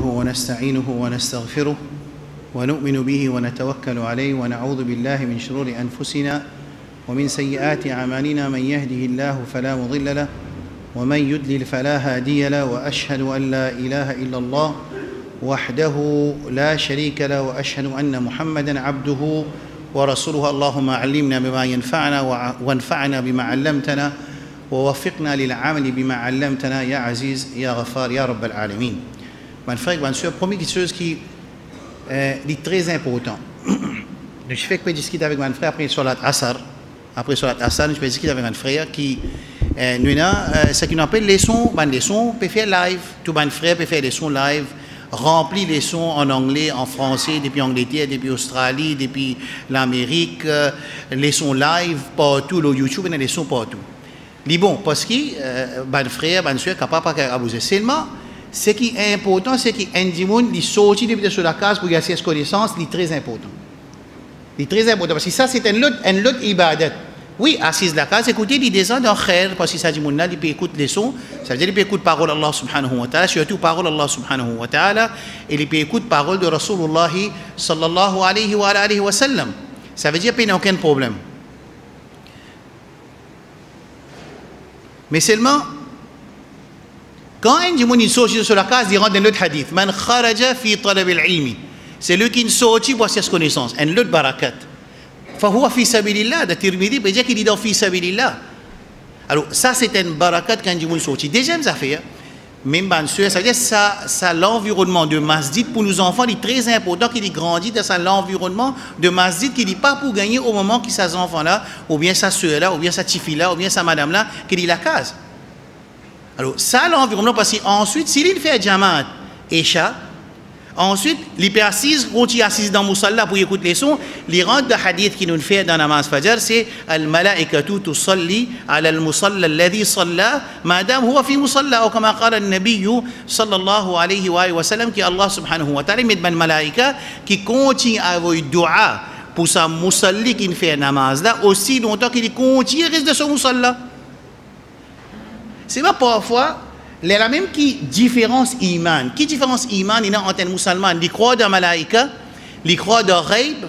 ونستعينه ونستغفره ونؤمن به ونتوكل عليه ونعوذ بالله من شرور أنفسنا ومن سيئات أعمالنا من يهده الله فلا مضل له ومن يضلل فلا هادي له وأشهد أن لا إله إلا الله وحده لا شريك له وأشهد أن محمدا عبده ورسوله. اللهم علمنا بما ينفعنا وانفعنا بما علمتنا ووفقنا للعمل بما علمتنا يا عزيز يا غفار يا رب العالمين. Mon frère, bien sûr, première chose qui est très important. Je fais que je discute avec mon frère après Salat Asar. Après Salat Asar, je discute avec mon frère qui nous a ce qu'on appelle les sons. Les sons peut faire live. Tout mon frère peut faire des sons live. Remplir les sons en anglais, en français, depuis Angleterre, depuis Australie, depuis l'Amérique, les sons live partout, le YouTube, les sons partout. Les bon, parce que mon frère, mon soeur, capable de abuser seulement. Ce qui est important, c'est qu'Indimoun, il sortit depuis sur la case pour y avoir cette connaissance, c'est très important. C'est très important, parce que ça, c'est un lot ibadat. Oui, assise la case, écoutez, il descend dans khair, parce que ça dit, il peut écouter les sons, ça veut dire qu'il peut écouter parole d'Allah subhanahu wa ta'ala, surtout parole d'Allah subhanahu wa ta'ala, et il peut écouter parole de Rasulullah sallallahu alayhi wa sallam. Ça veut dire qu'il n'y a aucun problème. Mais seulement, quand un djimoun sortit sur la case, il rentre dans l'autre hadith. Man kharaja fi talab al-ilmi. C'est lui qui sortit pour ses connaissances. Un l'autre barakat. Fahuwa fi sabilillah. De Tirmidhi, peut dire qu'il est dans fi sabilillah. Alors, ça, c'est un barakat quand un djimoun sortit. Deuxième affaire, même bien sûr, ça veut dire ça l'environnement de masjid pour nos enfants, il est très important qu'il grandisse dans l'environnement de masjid, qu'il n'est pas pour gagner au moment que ces enfants-là, ou bien sa soeur-là, ou bien sa tifi-là, ou bien sa madame-là, qu'il est la case. Alors, ça, l'environnement, parce qu'ensuite, s'il fait Jamaat, Isha, ensuite, il peut assise, quand il assise dans Musalla pour écouter les sons, il rentre de hadith qui nous fait dans Namaz Fajr, c'est Al-Malaikatu tusalli ala al-musalla alladhi salla, madame huwa fi musalla, ou comme a dit le Nabi sallallahu alayhi wa sallam, qui Allah subhanahu wa ta'ala, met une malaika qui continue à avoir dua pour sa musalli qui fait namaz là, aussi longtemps qu'il continue, reste de son musalla. C'est pas parfois la même qui différence iman. Qui différence iman il y a entre un musulman qui croit dans malaika, qui croit dans ghaib,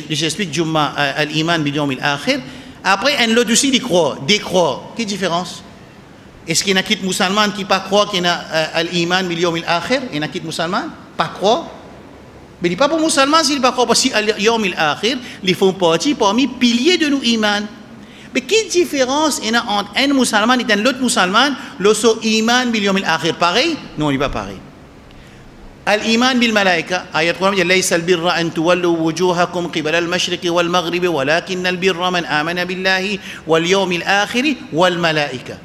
j'explique Jumma al-iman bil yawm al-akhir. Après un lot aussi qui croit, décroit. Qui différence? Est-ce qu'il y a qui musulman qui pas croit qu'il y a l'iman bil yawm al-akhir? Il y en a qui musulman pas croit. Mais il n'est pas pour musulman s'il pas croit parce que al yawm al-akhir, ils font partie parmi piliers de nos iman. Mais quelle différence il y a entre un musulman et un autre musulman, l'osso iman bil yawm al-akhir pareil? Non, il n'est pas pareil. Al-iman bil malaika, ayat Qur'an dit laysa al-birra an tuwallu wujuhakum qibala al-mashriqi wal maghribi walakin al-birra man amana billahi wal yawm al-akhir wal malaika.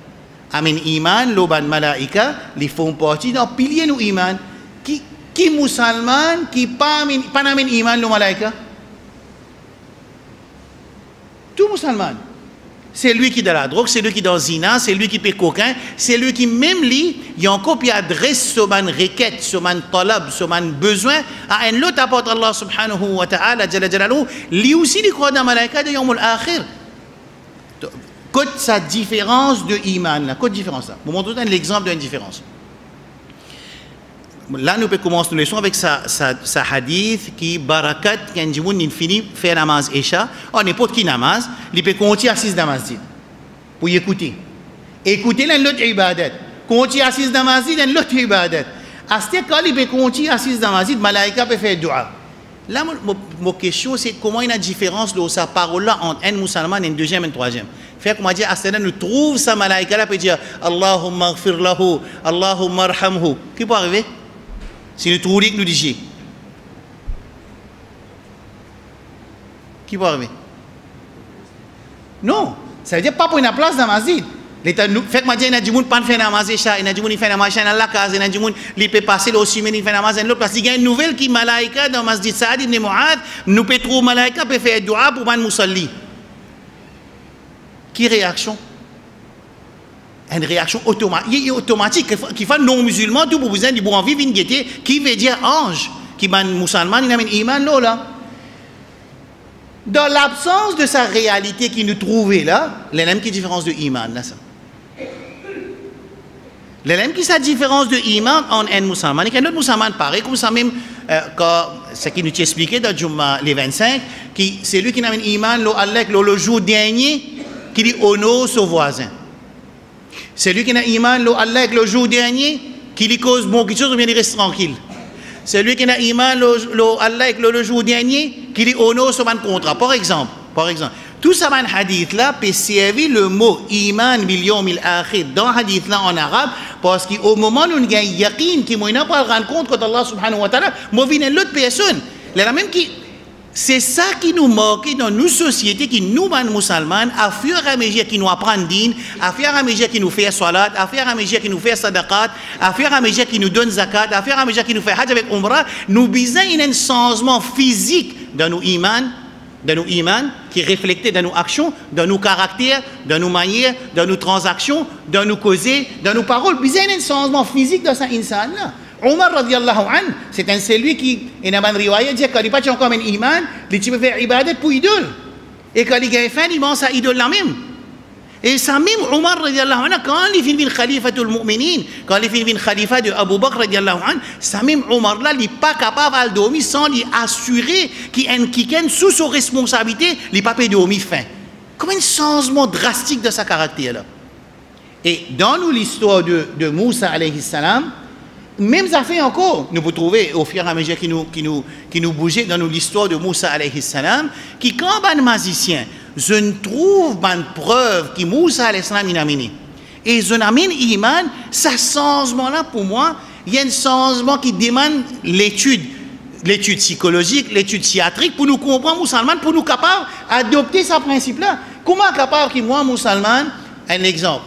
Amin iman loban malaika, li font partie d'un pilier nous iman. Qui musulman qui pas amin iman lo malaika? Tout musulman. C'est lui qui est dans la drogue, c'est lui qui est dans le zina, c'est lui qui paie coquin, c'est lui qui même lit, il y a encore qui adresse ce man requête, ce man talab, ce man besoin à un autre apporte Allah subhanahu wa ta'ala, jalla jalaluhu, lui aussi il croit dans la malaika de yawm al-akhir. Quelle sa différence de iman là, quelle différence là? Vous montrez l'exemple d'une différence. Là, nous pouvons commencer nos leçons avec sa hadith qui barakat quand il finit faire namaz Isha, n'importe qui namaz, il peut continuer assise dans la masjid pour y écouter. Écouter l'autre ibadat. Continuer assise dans la masjid, l'autre ibadat. À ce cas, il peut continuer assise dans la masjid, malaika peut faire dua. Là, ma question, c'est comment il y a une différence de sa parole-là entre un musulman et un deuxième et un troisième. Fait que moi, je dis, à ce moment-là, nous trouvons sa malaika-là, peut dire, Allahumma ghfir lahu, Allahumma arhamhu. Qui peut arriver? Si nous trouvons que nous disons. Qui peut arriver? Non. Ça veut dire pas pour une place dans la masjid. Fait que moi, il y a des gens qui ne font pas namaz Isha, il y a des gens qui font namaz Isha dans la case, il y a des gens qui peuvent passer le semaine, ils font namaz dans l'autre place. Il y a une nouvelle qui est malaika dans le masjid Saad ibn Mu'ad, nous pouvons trouver malaika peut faire dua pour man musalli. Qui réaction? Une réaction automatique qui fait non-musulman, tout pour besoin du bon envie, une gaieté, qui veut dire ange, qui est musulman, il a un iman là. Dans l'absence de sa réalité qui nous trouvait là, il y a une différence de iman là. Ça. L'élève qui sa différence de iman en un musulman. Et qu'un autre musulman pareil, comme ça même, ce qui nous expliqué dans Jumma les 25, qui c'est lui qui n'a un iman, le jour dernier, qui dit honore son voisin. C'est lui qui n'a un iman, le jour dernier, qui lui cause bon quelque chose, ou bien il reste tranquille. C'est lui qui n'a un iman, le jour dernier, qui lui honore son contrat. Par exemple, tout ça, un hadith là, peut servir le mot iman bil yawm al akhir dans hadith là en arabe, parce qu'au moment où nous avons yaqin, qui n'a pas rendre compte contre Allah subhanahu wa ta'ala, moi vient l'autre personne. La même qui, c'est ça qui nous manque dans nos sociétés, qui nous, les musulmans, à fur et à mesure qui nous apprennent din, à fur et à mesure qui nous fait salat, à fur et à mesure qui nous fait sadaqat, à fur et à mesure qui nous donne zakat, à fur et à mesure qui nous fait hajj avec umrah, nous besoin d'un changement physique dans nos imans, qui reflète dans nos actions, dans nos caractères, dans nos manières, dans nos transactions, dans nos causer, dans nos paroles. Besoin d'un changement physique dans cet insan-là. Omar radiallahu anhu, c'est celui qui, il a une riwaya, dit qu'il n'a pas encore un iman, il peut faire ibadat pour idole. Et quand il a fait, il pense à idole la même. Et ça même, Omar radiallahu anhu, quand il finit le khalifa du mu'minin, quand il finit le khalifa de Abu Bakr radiallahu anhu, ça même Omar là, il n'est pas capable de dormir sans lui assurer qu'il est sous sa responsabilité, il n'est pas capable de dormir fin. Comme un changement drastique de sa caractère là. Et dans l'histoire de Moussa alayhi salam, même ça fait encore, nous pouvons trouver au fur et à mesure qui nous bougeait dans l'histoire de Moussa alayhi salam, qui quand un magicien, je ne trouve pas de preuve que Moussa alayhi salam a amené. Et je n'amène iman, ce changement-là pour moi, il y a un changement qui demande l'étude psychologique, l'étude psychiatrique, pour nous comprendre musulman, pour nous capables d'adopter ce principe-là. Comment capable que moi, musulman, un exemple,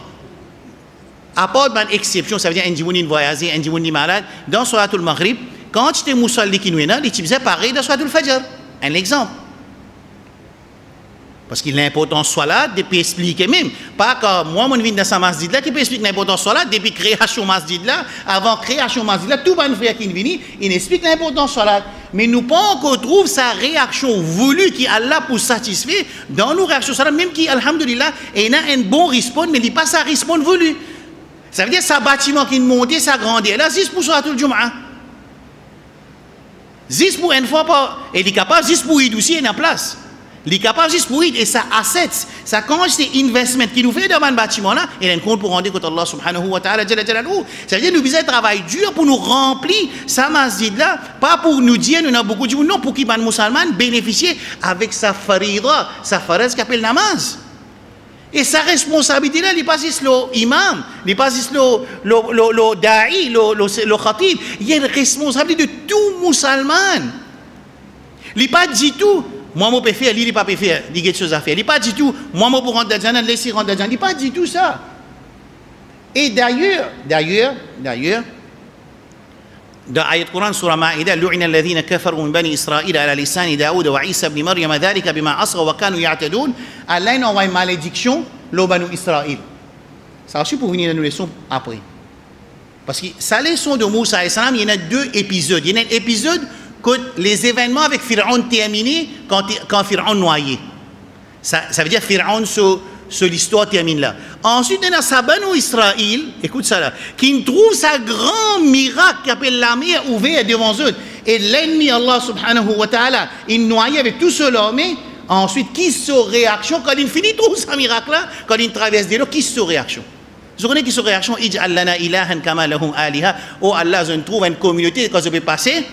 à part une exception, ça veut dire un djimouni voyagé, un djimouni malade, dans Salatul Maghrib, quand tu es musulman qui nous est là, tu faisais pareil dans Salatul Fajr. Un exemple. Parce qu'il a l'importance salat, depuis expliquer même. Pas que moi, mon vie dans ce masjid là, qui peut expliquer l'importance salat, depuis création masjid là, avant création masjid là, tout le frère qui vient, il explique l'importance salat. Mais nous pas encore trouve sa réaction voulue qui Allah pour satisfaire dans nos réactions salat, même qui, alhamdulillah, il a un bon response, mais il n'est pas sa response voulue. Ça veut dire que ce bâtiment qui est monté, ça grandit. Là, 10 pour Salatul Jum'a. 10 pour une fois par. Et il est capable 10 pour y aussi, il y a place. Il est capable 10 pour y et ça assets, ça quantité d'investissement qui nous fait dans un bâtiment là, il a un compte pour rendre compte Allah subhanahu wa ta'ala. Ça veut dire que nous besoin travailler dur pour nous remplir sa masjid là, pas pour nous dire, nous avons beaucoup de gens, non, pour qu'il y ait un musulman bénéficier avec sa farida, sa farez qui appelle namaz. Et sa responsabilité là, il n'est pas juste l'imam, il n'est pas juste le da'i, le khatib. Il y a une responsabilité de tout musulman. Il n'est pas dit tout, moi je peux faire, lui il n'est pas peut faire, il y a des choses à faire. Il n'est pas dit tout, moi je peux rentrer dans le Jannah, laisser rentrer dans le Jannah. Il n'est pas dit tout ça. Et d'ailleurs, dans l'ayat Coran, surah Ma'idah, لُعِنَ الَّذِينَ كَفَرُوا مِنْ بَنِي إِسْرَائِيلَ عَلَى لِسَانِ دَاوُدَ وَعِيسَى بْنِ مَرْيَمَ ذَلِكَ بِمَا عَصَوْا وَكَانُوا يَعْتَدُونَ. Allah a envoyé une malédiction au Banu Israël. Ça aussi pour venir dans nos leçons après. Parce que sa leçon de Moussa alayhi salam, il y en a 2 épisodes. Il y en a un épisode que les événements avec Pharaon terminés quand Pharaon noyé. Ça veut dire Pharaon sur l'histoire termine là. Ensuite, il y a sa Banu Israël, écoute ça là, qui trouve sa grand miracle qui appelle la mer ouverte devant eux. Et l'ennemi Allah subhanahu wa ta'ala, il noyé avec tout seul armée. Ensuite, qui sont réaction quand il finit tout ce miracle là, quand il traverse des lots, qui sont réaction? Vous connaissez qui sont réaction? Ij'al lana ilahan kama lahum aliha. Oh Allah, je trouve une communauté quand je peux passer.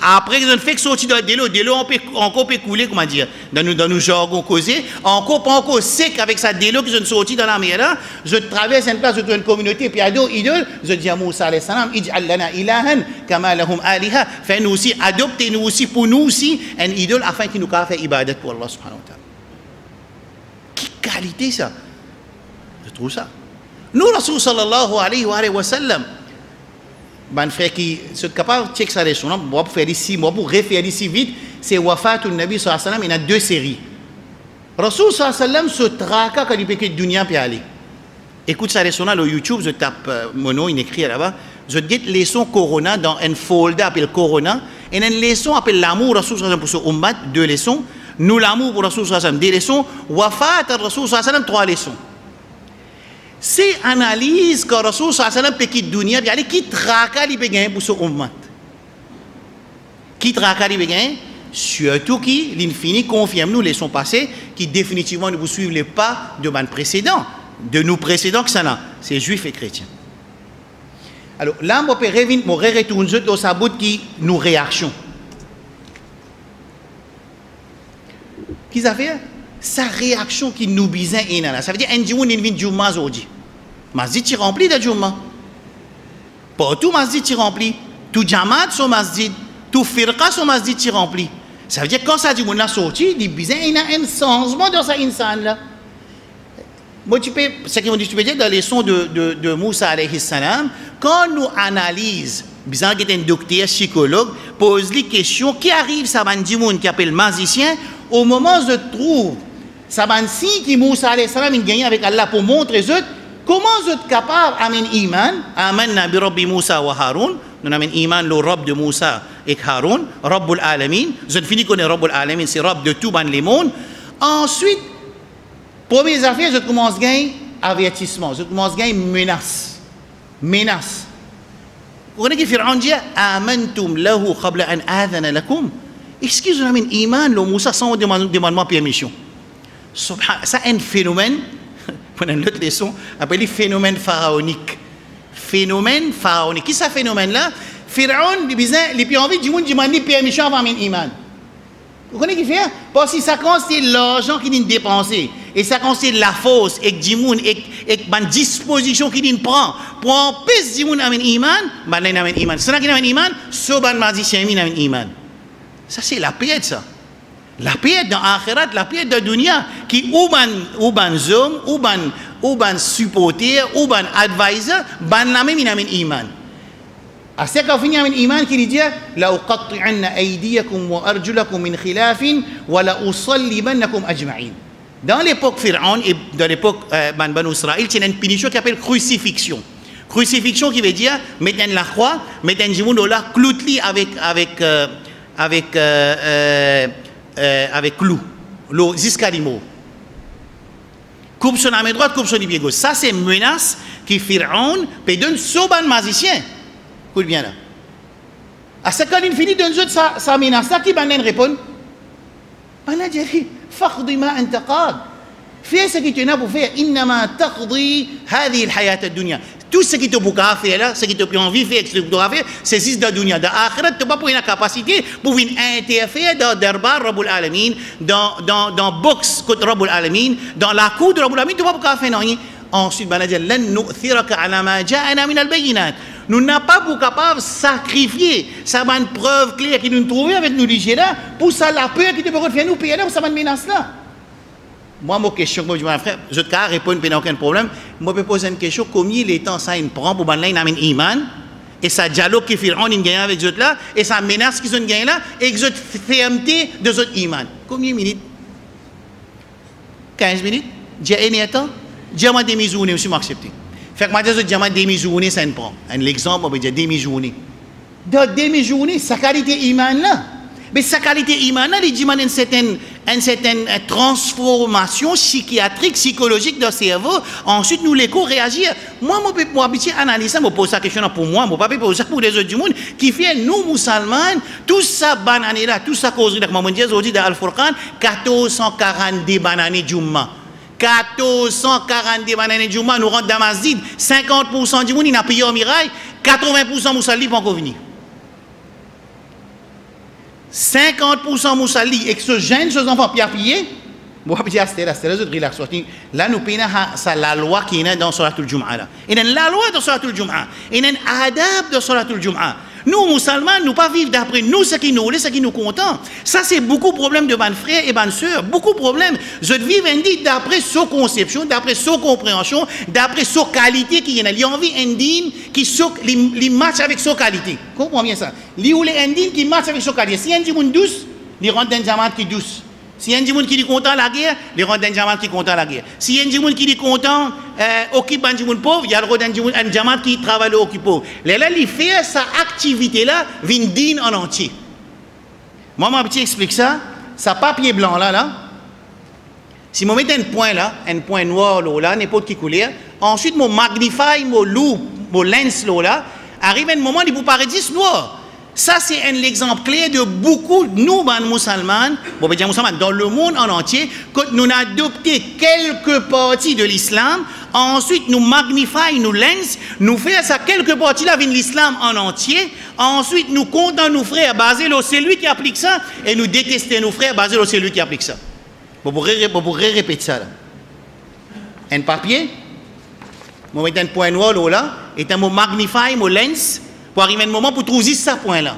Après, je fais que sortir de l'eau, encore peut couler, comment dire, dans nos jargons causés, encore pas encore sec avec ça, de l'eau que je sortis dans la mer là, je traverse une place, je trouve une communauté, puis à deux idoles, je dis à Moussa alayhi salam, ij'al lana ilahan kama lahum aliha, fais-nous aussi, adoptez-nous aussi, pour nous aussi, un idole afin qu'il nous fasse faire ibadat pour Allah subhanahu wa ta'ala. Quelle qualité ça? Je trouve ça. Nous, Rasul sallallahu alayhi wa sallam, ben frère qui sont capables de checker ça les choses, moi pour faire ici, moi pour refaire ici vite, c'est Wafatul Nabi sallallahu alayhi wa sallam, il y a 2 séries. Rasul sallallahu alayhi wa sallam se traque quand il peut quitter dunya puis aller. Écoute ça les choses là, le YouTube, je tape mon nom, il écrit là-bas, je dis leçon Corona dans un folder appelé Corona, et une leçon appelée l'amour Rasul sallallahu alayhi wa sallam pour ce ummat, 2 leçons, nous l'amour pour Rasul sallallahu alayhi wa sallam, 2 leçons, Wafat Rasul sallallahu alayhi wa sallam, 3 leçons. C'est analyse que Rasul sallallahu alayhi wa sallam peut quitter dunia, regardez qui traka li peut gagner pour ce ummat. Qui traka li peut gagner, surtout qui l'infini confirme nous laissons passer, qui définitivement ne vous suivent les pas de nos précédents, que ça là, c'est juifs et chrétiens. Alors là, je peux retourner dans sa bout qui nous réaction. Qu'est-ce que ça fait? Sa réaction qui nous bise là. Ça veut dire un jour il vient Juma aujourd'hui. Masjid est rempli de Juma. Pas tout masjid est rempli. Tout Jamaat son masjid, tout firqa son masjid est rempli. Ça veut dire quand ça dit mon a sorti, il bise il y a un changement dans sa insan là. Moi tu peux ce qu'ils vont dire tu peux dire dans les leçons de Moussa alayhi salam, quand nous analyse bizarre qui est un docteur psychologue pose les questions qui arrive ça va dire monde qui appelle magicien au moment où je trouve ça va si qui Moussa alayhi salam il gagne avec Allah pour montrer eux comment vous êtes capable amen iman amanna bi rabbi Moussa wa Haroun nous amen iman le Rabb de Moussa et Haroun Rabbul alamin je finis connaître Rabbul alamin c'est Rabb de tout les mondes. Ensuite première affaire je commence à gagner avertissement je commence à gagner menace vous connaissez que Pharaon dit amantum lahu qabla an adhana lakum excusez moi iman le Moussa sans demandement permission. Ça c'est un phénomène pendant l'autre leçon appelé phénomène pharaonique. Qui ce phénomène là? Pharaon il a envie de demander permission avant iman. Vous connaissez qui fait? Parce que ça consiste l'argent qui est dépensé et ça consiste la force et la disposition qui prend pour empêcher les gens d'avoir iman. Si on a iman, ce ban magicien a iman. Ça c'est la paix ça. La paix dans l'akhirat, la paix dans la dunya qui ou ban homme, ou ban supporter, ou ban advisor, ban la même iman. Assez qu'on finit avec iman qui dit la uqatti'anna aydiyakum wa arjulakum min khilafin wa la usallibannakum ajma'in. Dans l'époque Pharaon et dans l'époque Banu Israël, il y a une punition qui s'appelle crucifixion. Crucifixion qui veut dire mettre la croix, mettre un jimoun là cloutli avec clou, jusqu'à l'imo. Coupe son main droite, coupe son pied gauche. Ça c'est une menace qui Pharaon peut donner soban magicien. Écoute bien là. À ce quand il finit de nous sa menace, qui va nous répondre? Allah dit, faqdi ma anta qad. Fais ce que tu as pour faire. Innama taqdi hadhihi al-hayat ad-dunya. Tout ce qui te peut faire là, ce qui te peut envie de faire, ce que tu dois faire, c'est juste dans la dunya. Dans l'akhirat, tu n'as pas une capacité pour venir interférer dans le darbar Rabbul Alamin, dans le box contre Rabbul Alamin, dans la cour de Rabbul Alamin, tu n'as pas faire rien. Ensuite, Allah dit, lan nu'thiraka ala ma ja'ana min al-bayinat. Nous n'avons pas pour capable de sacrifier. Ça va une preuve claire qui nous trouve avec nous là pour ça la peur qui te peut faire nous payer là pour ça va une menace là. Moi, ma question, moi, je dis, frère, je te répondre, il n'y a aucun problème. Moi, je peux poser une question, combien de temps ça prend pour que nous ayons iman, et ça dialogue qui fait, on gagne avec eux là, et ça menace qu'ils ont gagné là, et que fermeté de notre iman. Combien de minutes? 15 minutes? J'ai un temps? J'ai ma demi-journée, je suis accepté. Fait que moi, je dis, ma demi-journée, ça me prend. Un exemple, on va dire demi-journée. Dans demi-journée, sa qualité iman là. Mais sa qualité iman là, il demande une certaine transformation psychiatrique, psychologique dans le cerveau. Ensuite, nous l'écho réagir. Moi, je peux habituer à analyser, je pose la question pour moi, je ne peux pas poser ça pour les autres du monde, qui fait nous, musulmans, tout ça, banane là, tout ça, cause de la Maman aujourd'hui dans Al-Furqan, 1442 bananes Jumma. 1442 bananes Jumma, nous rentrons dans la masjid, 50% du monde, il a payé au mirail, 80% musulmans ne peuvent pas venir. 50% Mousali et que ce jeune, ce enfants, puis à payer, moi, je dis, là, nous payons la loi qui est dans Suratul Jum'a. Il y a la loi dans Suratul Jum'a. Il y a un adab dans Suratul Jum'a. Nous, musulmans, nous pas vivre d'après nous, ce qui nous voulait, ce qui nous content. Ça, c'est beaucoup de problèmes de mes frères et mes sœurs. Beaucoup de problèmes. Je vis d'après sa conception, d'après sa compréhension, d'après sa qualité qui y a. Il y a envie indigne qui match avec sa qualité. Comprends bien ça. Il y a indigne qui match avec sa qualité. Si un monde douce, il rentre dans un diamant qui est douce. Si un monde qui est content la guerre, il rentre dans un diamant qui est content la guerre. Si un monde qui est content, occupe un monde pauvre, il y a un diamant qui travaille occupe pauvre. Là, il fait sa activité là, vient digne en entier. Moi, ma petite explique ça. Ça papier blanc là. Si je mets un point là, un point noir là, n'importe qui couleur, ensuite mon magnify, mon loup, mon lens là, arrive un moment où vous paraît 10 noirs. Ça, c'est un exemple clair de beaucoup de nous, musulmans, dans le monde en entier, quand nous avons adopté quelques parties de l'islam, ensuite nous magnifions, nous lens, nous faisons ça quelques parties de l'islam en entier, ensuite nous comptons nos frères basés sur celui qui applique ça, et nous détestons nos frères basés sur celui qui applique ça. Vous pourrez répéter ça là. Un papier, je vais mettre un point noir là, et un mot magnify, mot lens, pour arriver un moment pour trouver ce point-là.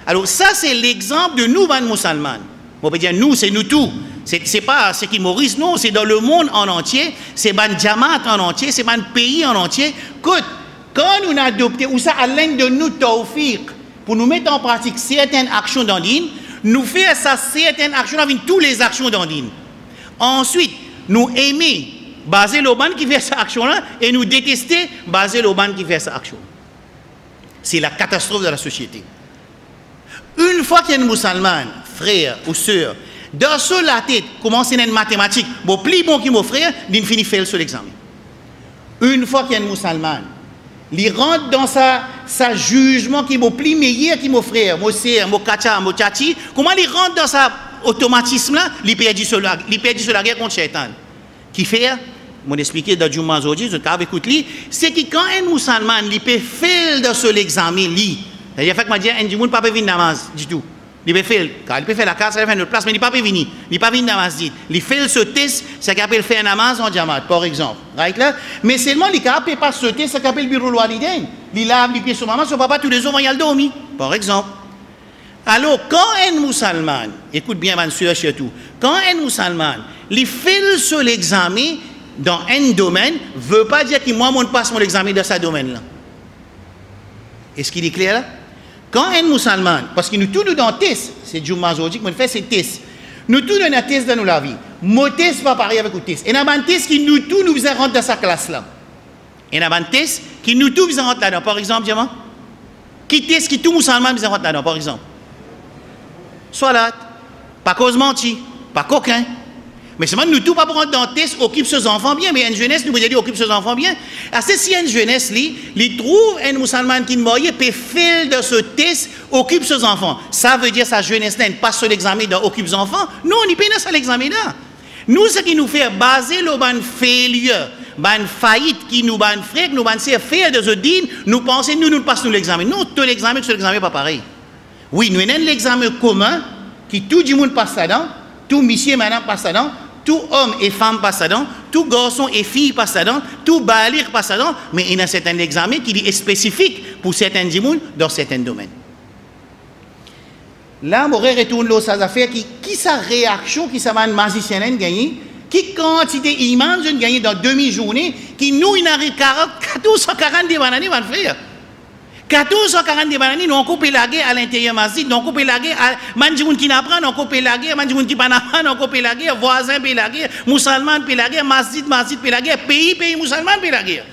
Alors ça, c'est l'exemple de nous, musulmans. On peut dire nous, c'est nous tous. C'est pas ce qui Maurice, non, c'est dans le monde en entier, c'est ban Jamaat en entier, c'est ban pays en entier. Écoute, quand nous avons adopté, ou ça à l'aide de nous, tawfiq, pour nous mettre en pratique certaines actions d'Andine, nous faisons ça, certaines actions avec toutes les actions d'Andine. Ensuite, nous aimer, baser le ban qui fait cette action-là, et nous détester, baser le ban qui fait cette action. C'est la catastrophe de la société. Une fois qu'il y a un musulman, frère ou sœur, dans la tête, commence une mathématique, bon, plus bon que mon frère, il finit faire sur l'examen. Une fois qu'il y a un musulman, il rentre dans sa jugement qui est plus meilleur que mon frère, mon sœur, mon kacha, mon tchati, comment il rentre dans sa automatisme-là, il perd sur la guerre contre Shaitan. Qui fait? Je vais expliquer dans Jumma aujourd'hui, je vais écouter, c'est que quand un musulman, il peut faire dans l'examen, il a fait que je dis, un ne peut pas venir namaz du tout. Il peut faire, car il peut faire la carte, il peut faire notre place, mais il ne peut pas venir. Il ne peut pas venir namaz dit. Il fait ce test, c'est qu'il peut faire namaz en jamaat, par exemple. Right là? Mais seulement, il ne peut pas ce test, c'est qu'il peut le bureau l'oualidain. Il lave les pieds sur maman, son papa, tous les jours, il y a le dormi, par exemple. Alors, quand un musulman, écoute bien, ma soeur, surtout, quand un musulman, il fait sur l'examen, dans un domaine, ne veut pas dire que moi, je passe mon examen dans ce domaine-là. Est-ce qu'il est clair là? Quand un musulman, parce que nous tous nous dans test, c'est Jumma aujourd'hui qu'on fait ces tests. Nous tous nous avons un test dans la vie. Mon test va pareil avec le test. Et il y a un test qui nous tous nous faisons rentrer dans sa classe-là. Et il y a un test qui nous tous faisons rentrer là-dedans. Par exemple, diamant, qui test qui tout musulman faisons rentrer là-dedans, par exemple? Salat, pas cause menti, pas coquin. Mais seulement nous tous pas pour rentrer dans le test, occupe ses enfants bien, mais une jeunesse nous veut dire occupe ses enfants bien. C'est si une jeunesse il trouve un musulman qui est peut faire de ce test, occupe ses enfants. Ça veut dire sa jeunesse là, passe sur l'examen dans occupe ses enfants. Non, on n'est pas dans l'examen là. Nous, ce qui nous fait baser le ban failure, ban faillite qui nous ban frère, nous ban faire de ce din, nous pensons nous passons l'examen. Non, tout l'examen, sur l'examen pas pareil. Oui, nous avons l'examen commun qui tout le monde passe là-dedans, tout monsieur et madame passe là-dedans. Tout homme et femme passe là-dedans, tout garçon et fille passe là-dedans, tout balir passe là-dedans, mais il y a certains examens qui sont spécifiques pour certains gens dans certains domaines. Là, je retourne aux affaires qui sa réaction, qui sa magicien gagné, qui quantité immense de gagner dans demi-journée, qui nous, il a 1440 bananes, mon frère. 1440 bananes, nous avons coupé la guerre à l'intérieur masjid, nous avons coupé la guerre à Manjimoun qui n'apprend, nous avons coupé la guerre, Manjimoun qui n'apprend, nous avons coupé la guerre, voisins paient la guerre, musulmans paient la guerre, masjid paient la guerre, pays musulmans paient la guerre.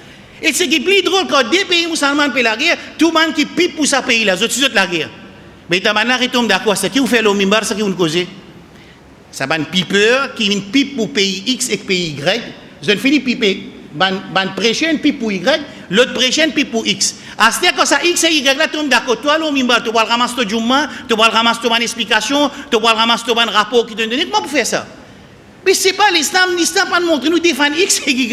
Et ce qui est plus drôle, quand des pays musulmans paient la guerre, tout le monde qui pipe pour ce pays-là, c'est la guerre. Mais il y a maintenant retombe d'accord, c'est qui vous fait le mimbar, c'est qui vous cause. Ça va un pipeur qui pipe pour pays X et pays Y, je ne finis piper. Ban prêcher un pipe pour Y, l'autre prêcher un pipe pour X. À ce moment quand ça X et Y là tombe d'accord, toi le mimbar, tu vas ramasser ton jumma, tu vas ramasser ton explication, tu vas ramasser ton rapport qui te donne. Comment pour faire ça? Mais c'est pas l'islam pas montrer nous défendre X et Y.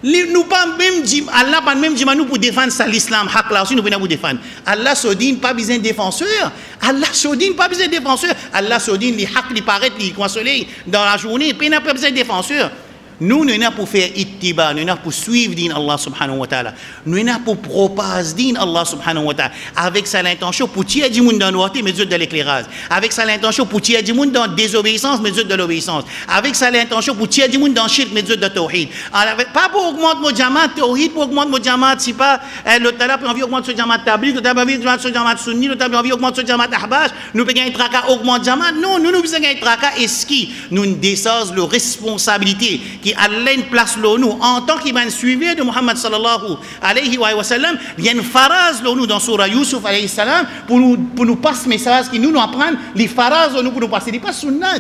Nous pas même dit Allah pas même dit nous pour défendre ça l'islam haq là aussi nous venons pour défendre. Allah se dit pas besoin de défenseur. Allah se dit pas besoin de défenseur. Allah se dit les haq li paraît li quand soleil dans la journée, pas besoin de défenseur. Nous, nous sommes pour faire ittiba, nous sommes pour suivre din Allah subhanahu wa ta'ala. Nous sommes pour propager din Allah subhanahu wa ta'ala. Avec ça l'intention pour tirer du monde dans l'ouate, mais de l'éclairage. Avec ça l'intention pour tirer du monde dans désobéissance, mais de l'obéissance. Avec ça l'intention pour tirer du monde dans shirk, mais de tawhid. Pas pour augmenter mon jamaat tawhid, pour augmenter mon jamaat, si pas l'autre là, puis on veut augmenter ce jamaat tabligh, l'autre là, on veut augmenter ce jamaat sunni, l'autre là, on veut augmenter ce jamaat ahbaj, nous pouvons gagner traka, augmenter jamaat. Non, nous pouvons gagner traka, est-ce qui nous décharge la responsabilité qui Allah une place là nous en tant qu'il va suivre de Muhammad sallallahu alayhi wa sallam, il y a une phrase là nous dans surah Yusuf alayhi salam pour nous passer message qui nous apprendre les phrases nous pour nous passer les pas sunnat.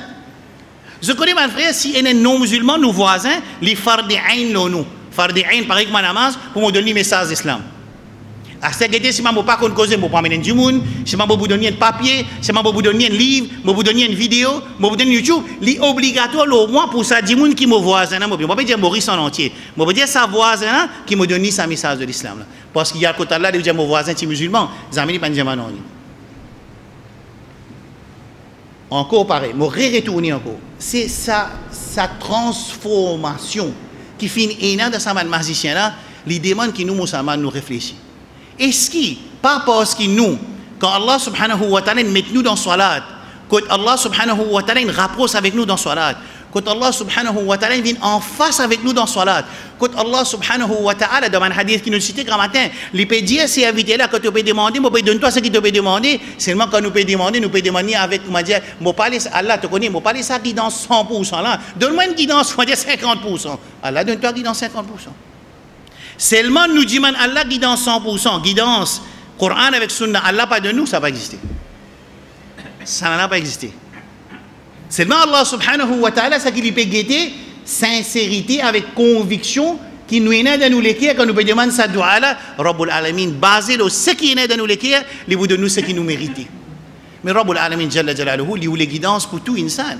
Je connais mon frère si un non musulman nous voisins les fard ain là nous fardi ain pareil que ma namaz pour me donner message d'islam. À ce que si je pas qu'on cause moi pas mener du monde, si je vous donner un papier, si je vous donner un livre, je vous donner une vidéo, je vous donner YouTube, li obligatoire au moins pour ça du monde qui me voisin, je pas dire Maurice en entier. Je veux dire sa voisin qui me donne sa message de l'islam. Parce qu'il y a le côté là de dire mon voisin qui musulman, zamini pas dire non. Encore pareil, je retourner encore. C'est sa transformation qui finit dans sa magicien là, les demande qui nous musulmans nous réfléchissent. Est-ce que, pas parce que nous, quand Allah subhanahu wa ta'ala met nous dans salat, quand Allah subhanahu wa ta'ala rapproche avec nous dans salat, quand Allah subhanahu wa ta'ala vient en face avec nous dans salat, quand Allah subhanahu wa ta'ala, dans un hadith qui nous citait grand matin, il peut dire, c'est invité là, quand tu peux demander, moi, donne-toi ce que tu peux demander, seulement quand nous peut demander avec, comment dire, moi, parler, Allah te connaît, moi, parler ça guidance 100% là, donne-moi une guidance, on va dire 50%. Allah, donne-toi guidance 50%. Seulement nous disons Allah guidance 100%, guidance, Coran avec Sunna, Allah pas de nous, ça va exister. Ça n'a pas existé. Seulement Allah subhanahu wa ta'ala, ça qui lui peut guetter, sincérité avec conviction, qui nous est dans nous l'équerre, quand nous peut demander sa dua là, Rabbul Alamin, basé sur ce qui est dans nous l'équerre, il vous donne nous ce qui nous mérite. Mais Rabbul Alamin, Jalla Jalaluhu, il vous les guidances pour tout insan.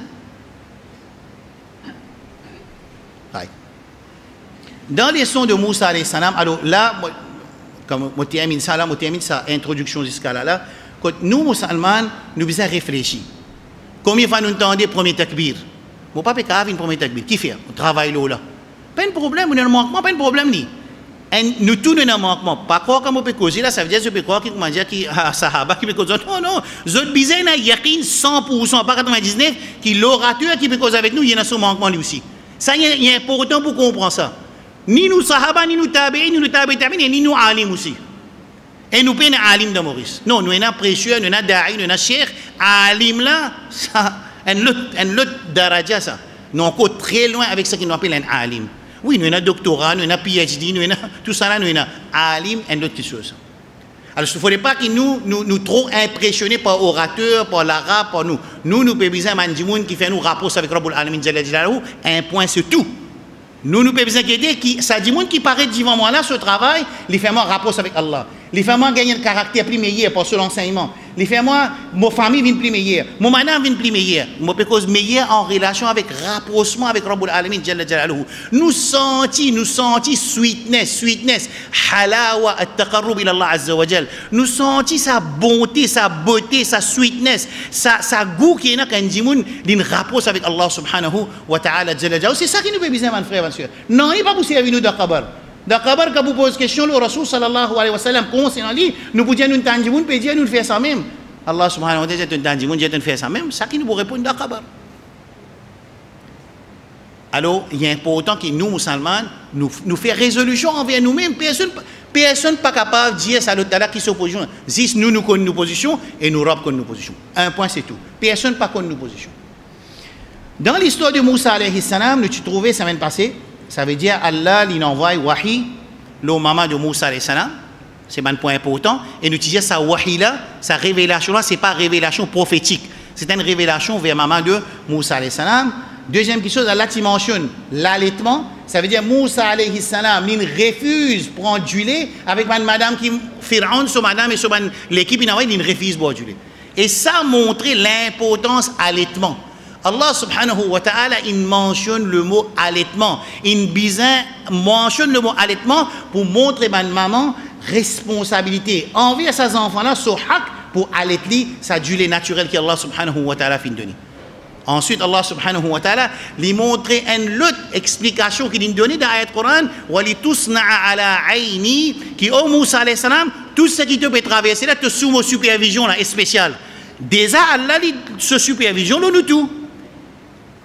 Dans les sons de Moussa alayhi salam, alors là, comme je termine sa introduction jusqu'à là, quand nous, musulmans, nous devons réfléchir. Combien de fois nous entendons premier takbir? Mon papa a une première takbir. Qui fait? On travaille là. Pas de problème, on a un manquement, pas de problème. Nous tous nous avons un manquement. Pas quoi comme on peut causer là, ça veut dire que je peux croire qu'il y a qui sahaba qui peut causer. Non, non. Zot bizarre, il y a 100%, pas 99, qui l'orateur qui peut causer avec nous, il y a un manquement lui aussi. Ça, il est important pour comprendre ça. Ni nous sahaba, ni nous tabi'in, ni nous alim aussi. Et nous prenons alim de Maurice. Non, nous sommes précieux, nous sommes da'i, nous sommes cheikh. Alim là, ça, un autre daraja ça. Nous sommes encore très loin avec ce qu'on appelle un alim. Oui, nous sommes doctorat, nous sommes PhD, nous sommes tout ça là, nous sommes alim, un autre chose. Alors, il ne faudrait pas que nous trop impressionnés par orateur, par l'arabe, par nous. Nous pouvons besoin d'un monde qui fait nous rapport avec Rabbul Alamin Jalla Jalaluhu, un point c'est tout. Nous pouvons nous inquiéter que ça dit monde qui paraît devant moi là, ce travail, il fait moi rapport avec Allah. Il fait moi gagner le caractère plus meilleur pour son enseignement. Il fait moi, ma famille vient plus meilleure, mon madame vient plus meilleure. Moi, parce meilleur en relation avec rapprochement avec Rabbul Alamin Jalla Jalaluhu. Nous sentis sweetness, halawa at-taqarrub ila Allah Azza wa Jal. Nous sentis sa bonté, sa beauté, sa sweetness, sa goût qui est là quand Jimoun d'une rapproche avec Allah subhanahu wa ta'ala Jalla Jalaluhu. C'est ça qui nous fait besoin, mon frère, mon soeur. Non, il n'est pas pour servir nous de kabar. D'abord, quand vous posez question, le Rasul sallallahu alayhi wa sallam, concernant lui, nous pouvons nous entendre, nous pouvons nous faire ça même. Allah subhanahu wa ta'ala, nous entendre, nous faire ça même, ça qui nous répond d'abord. Alors, il est important que nous, musulmans, nous fassions résolution envers nous-mêmes. Personne n'est pas capable de dire ça à l'autre qui s'oppose. Si nous connaissons nos positions et nous rappelons nos positions. Un point, c'est tout. Personne n'est pas contre nos positions. Dans l'histoire de Moussa alayhi salam, nous trouvons la semaine passée. Ça veut dire Allah il envoie wahi le maman de Moussa alayhi salam. C'est un point important. Et nous disons ça wahi là, sa révélation là, ce n'est pas révélation prophétique. C'est une révélation vers maman de Moussa alayhi salam. Deuxième chose, Allah qui mentionne l'allaitement. Ça veut dire Moussa alayhi salam, il refuse de prendre du lait avec madame qui Pharaon, sur madame et sur l'équipe, il refuse de boire du lait. Et ça montre l'importance de l'allaitement. Allah subhanahu wa ta'ala, il mentionne le mot allaitement. Il mentionne le mot allaitement pour montrer à maman responsabilité envers ses enfants-là, son haq pour allaiter sa du lait naturel qu'Allah subhanahu wa ta'ala fin donné. Ensuite, Allah subhanahu wa ta'ala lui montre une autre explication qu'il a donnée dans l'ayat Coran, walitusna'a ala aini, qui au Moussa alayhi salam, tout ce qui te peut traverser là, te sous supervision là, spéciale. Déjà, Allah se supervision nous tout.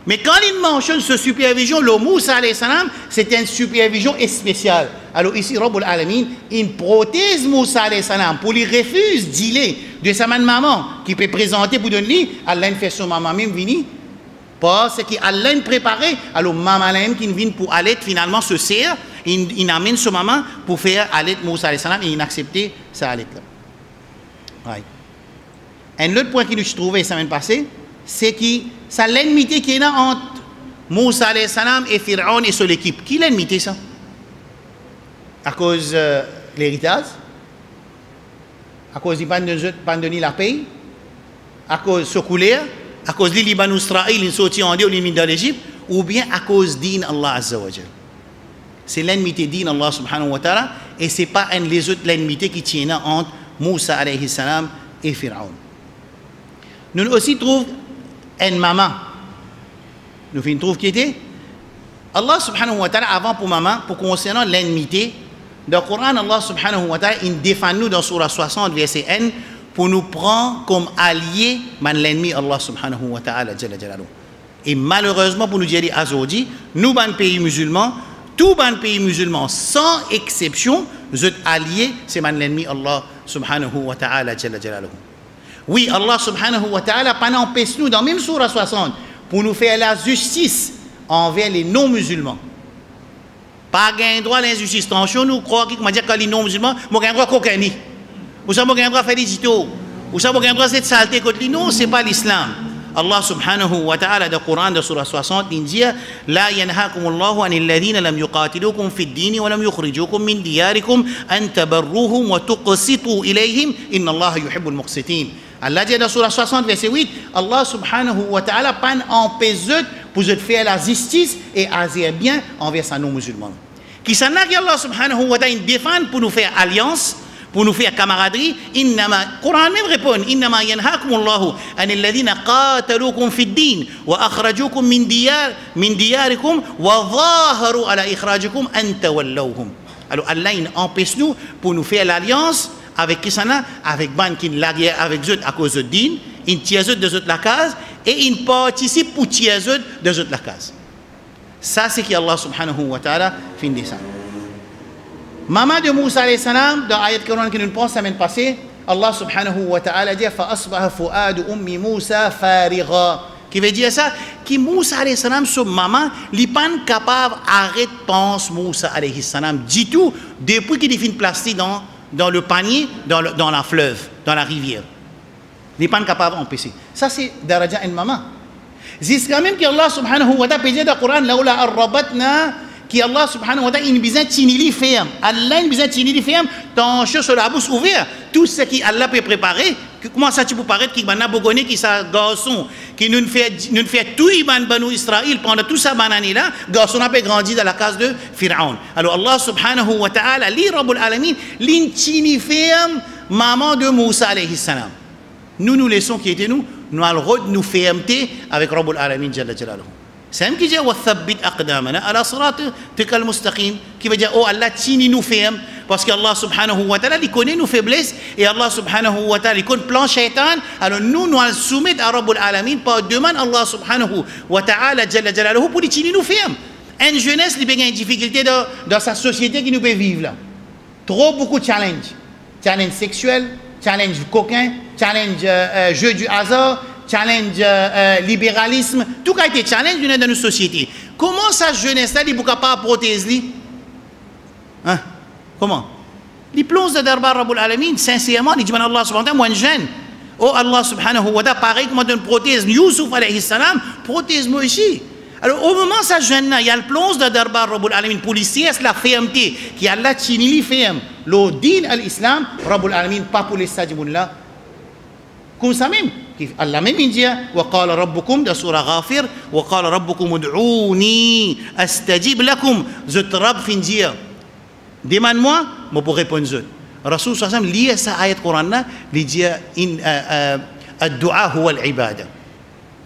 Mais quand il mentionne ce supervision, le Moussa alayhi salam, c'est une supervision spéciale. Alors ici, Rabbul Alamin, il protège Moussa alayhi salam pour lui refuse d'îler de sa maman qui peut présenter pour donner, Allah fait son maman même venir. Parce qu'Allah préparé, alors maman qui vient pour aller finalement se sert, il amène son maman pour faire aller Moussa alayhi salam et il accepte sa aller là. Ouais. Un autre point qui nous trouvait la semaine passée, c'est que c'est l'ennemité qui est là entre Moussa alayhi salam et Pharaon et son équipe. Qui l'ennemité ça? à cause de l'héritage, à cause du pas donner la paix, à cause de couler, à cause de l'Iban Israël, ils sont sortis en Dieu, ils dans l'Égypte, ou bien à cause d'In Allah Azza wa Jal. C'est l'ennemité d'In Allah subhanahu wa ta'ala, et ce n'est pas un les autres l'ennemité qui tient entre Moussa alayhi salam et Pharaon. Nous aussi trouvons une maman. Nous trouvons qui était Allah subhanahu wa ta'ala avant pour maman, pour concernant l'ennemité. Dans le Coran, Allah subhanahu wa ta'ala, il défend nous dans Surah 60, verset N, pour nous prendre comme alliés l'ennemi Allah subhanahu wa ta'ala. Et malheureusement, pour nous dire aujourd'hui, nous, dans le pays musulman, tous les pays musulmans, sans exception, nous êtes alliés, c'est l'ennemi Allah subhanahu wa ta'ala. Oui, Allah subhanahu wa ta'ala, pas n'empêche nous, dans même Surah 60, pour nous faire la justice envers les non-musulmans. Pas gain droit à l'injustice. Attention, nous croyons que les non-musulmans, nous avons droit à cocaïne. Nous avons droit à faire des tutos. Nous avons droit à cette saleté contre lui. Non, ce n'est pas l'islam. Allah subhanahu wa ta'ala dans le Coran de Surah 60 il dit لا ينهاكم الله عن الذين لم يقاتلوكم في الدين ولم يخرجوكم من دياركم أن تبروهم وتقسطوا إليهم إن الله يحب المقسطين. Allah dit dans Surah 60 verset 8 Allah subhanahu wa ta'ala pas empêche pour faire la justice et agir bien envers sa non-musulmans. Qui s'en a que Allah subhanahu wa ta'ala défend pour nous faire alliance, pour nous faire camaraderie. Innama, Coran même répond, innama yanhaakumullahu anil ladhina qatalukum fid din wa akhrajukum min diyarikum wa zaharu ala ikhrajikum an tawallawhum. Alors Allah il empêche nous pour nous faire l'alliance avec qui ça n'a, avec ban qui la guerre avec eux à cause de din, il tire eux de la case et il participe pour tirer eux de la case. Ça c'est qui Allah subhanahu wa ta'ala fin de ça. Maman de Moussa alayhi salam dans l'ayat Coran que nous pensons la semaine passée, Allah subhanahu wa ta'ala dit fa asbaha fuadu ummi Moussa farigha. Qui veut dire ça que Moussa alayhi salam son maman n'est pas capable d'arrêter pense Moussa alayhi salam du tout depuis qu'il est fin placé dans le panier dans la fleuve, dans la rivière. Il n'est pas capable d'empêcher. Ça c'est daraja en maman. Jusqu'à même que Allah subhanahu wa ta'ala peut dire dans le Coran laula arrabatna qui Allah subhanahu wa ta'ala il besoin tinili ferme. Allah il besoin tinili ferme tant chose sur la bouche ouverte. Tout ce qui Allah peut préparer, comment ça tu peux paraître qui bana bogoné qui ça garçon qui nous fait tout iban banu Israël pendant tout ça banane là, garçon a pas grandi dans la case de Pharaon. Alors Allah subhanahu wa ta'ala li rabbul alamin l'intini ferme maman de Moussa alayhi salam. Nous laissons qui était nous allons nous fermeté avec rabbul alamin jalla jalaluhu. C'est même qui dit وَثَبِّتْ أَقْدَامَنَا عَلَى صِرَاطِكَ الْمُسْتَقِيمِ qui veut dire oh Allah tini nous ferme parce que Allah subhanahu wa ta'ala il connaît nos faiblesses et Allah subhanahu wa ta'ala il connaît plan shaitan alors nous allons soumettre à Rabbul Alamin par demande Allah subhanahu wa ta'ala jalla jalaluhu pour tini nous ferme. Une jeunesse qui a une difficulté dans sa société qui nous peut vivre là. Trop beaucoup de challenge sexuel, challenge coquin, challenge jeu du hasard, challenge libéralisme, tout a été challenge dans nos sociétés. Comment sa jeunesse là, il ne peut pas protéger? Hein? Comment? Il plonge dans Darbar Rabbul Alamin, sincèrement, il dit Allah subhanahu wa ta'ala, moi jeune. Oh Allah subhanahu wa ta'ala, pareil comme on protège Youssouf alayhi salam, protège-moi aussi. Alors au moment sa jeune là, il y a le plonge dans Darbar Rabbul Alamin, policier, c'est la fermeté, qui a la chini ferme. Le din al-Islam, Rabbul Alamin, pas pour les sajimoun là. Comme ça même. Allah même il dit وقال ربكم dans surah Ghafir وقال ربكم ادعوني استجب لكم zut rab fin dire demande-moi moi pour répondre zut Rasul sallallahu alayhi wa sallam lit sa ayat Coran là il dit الدعاء هو العباده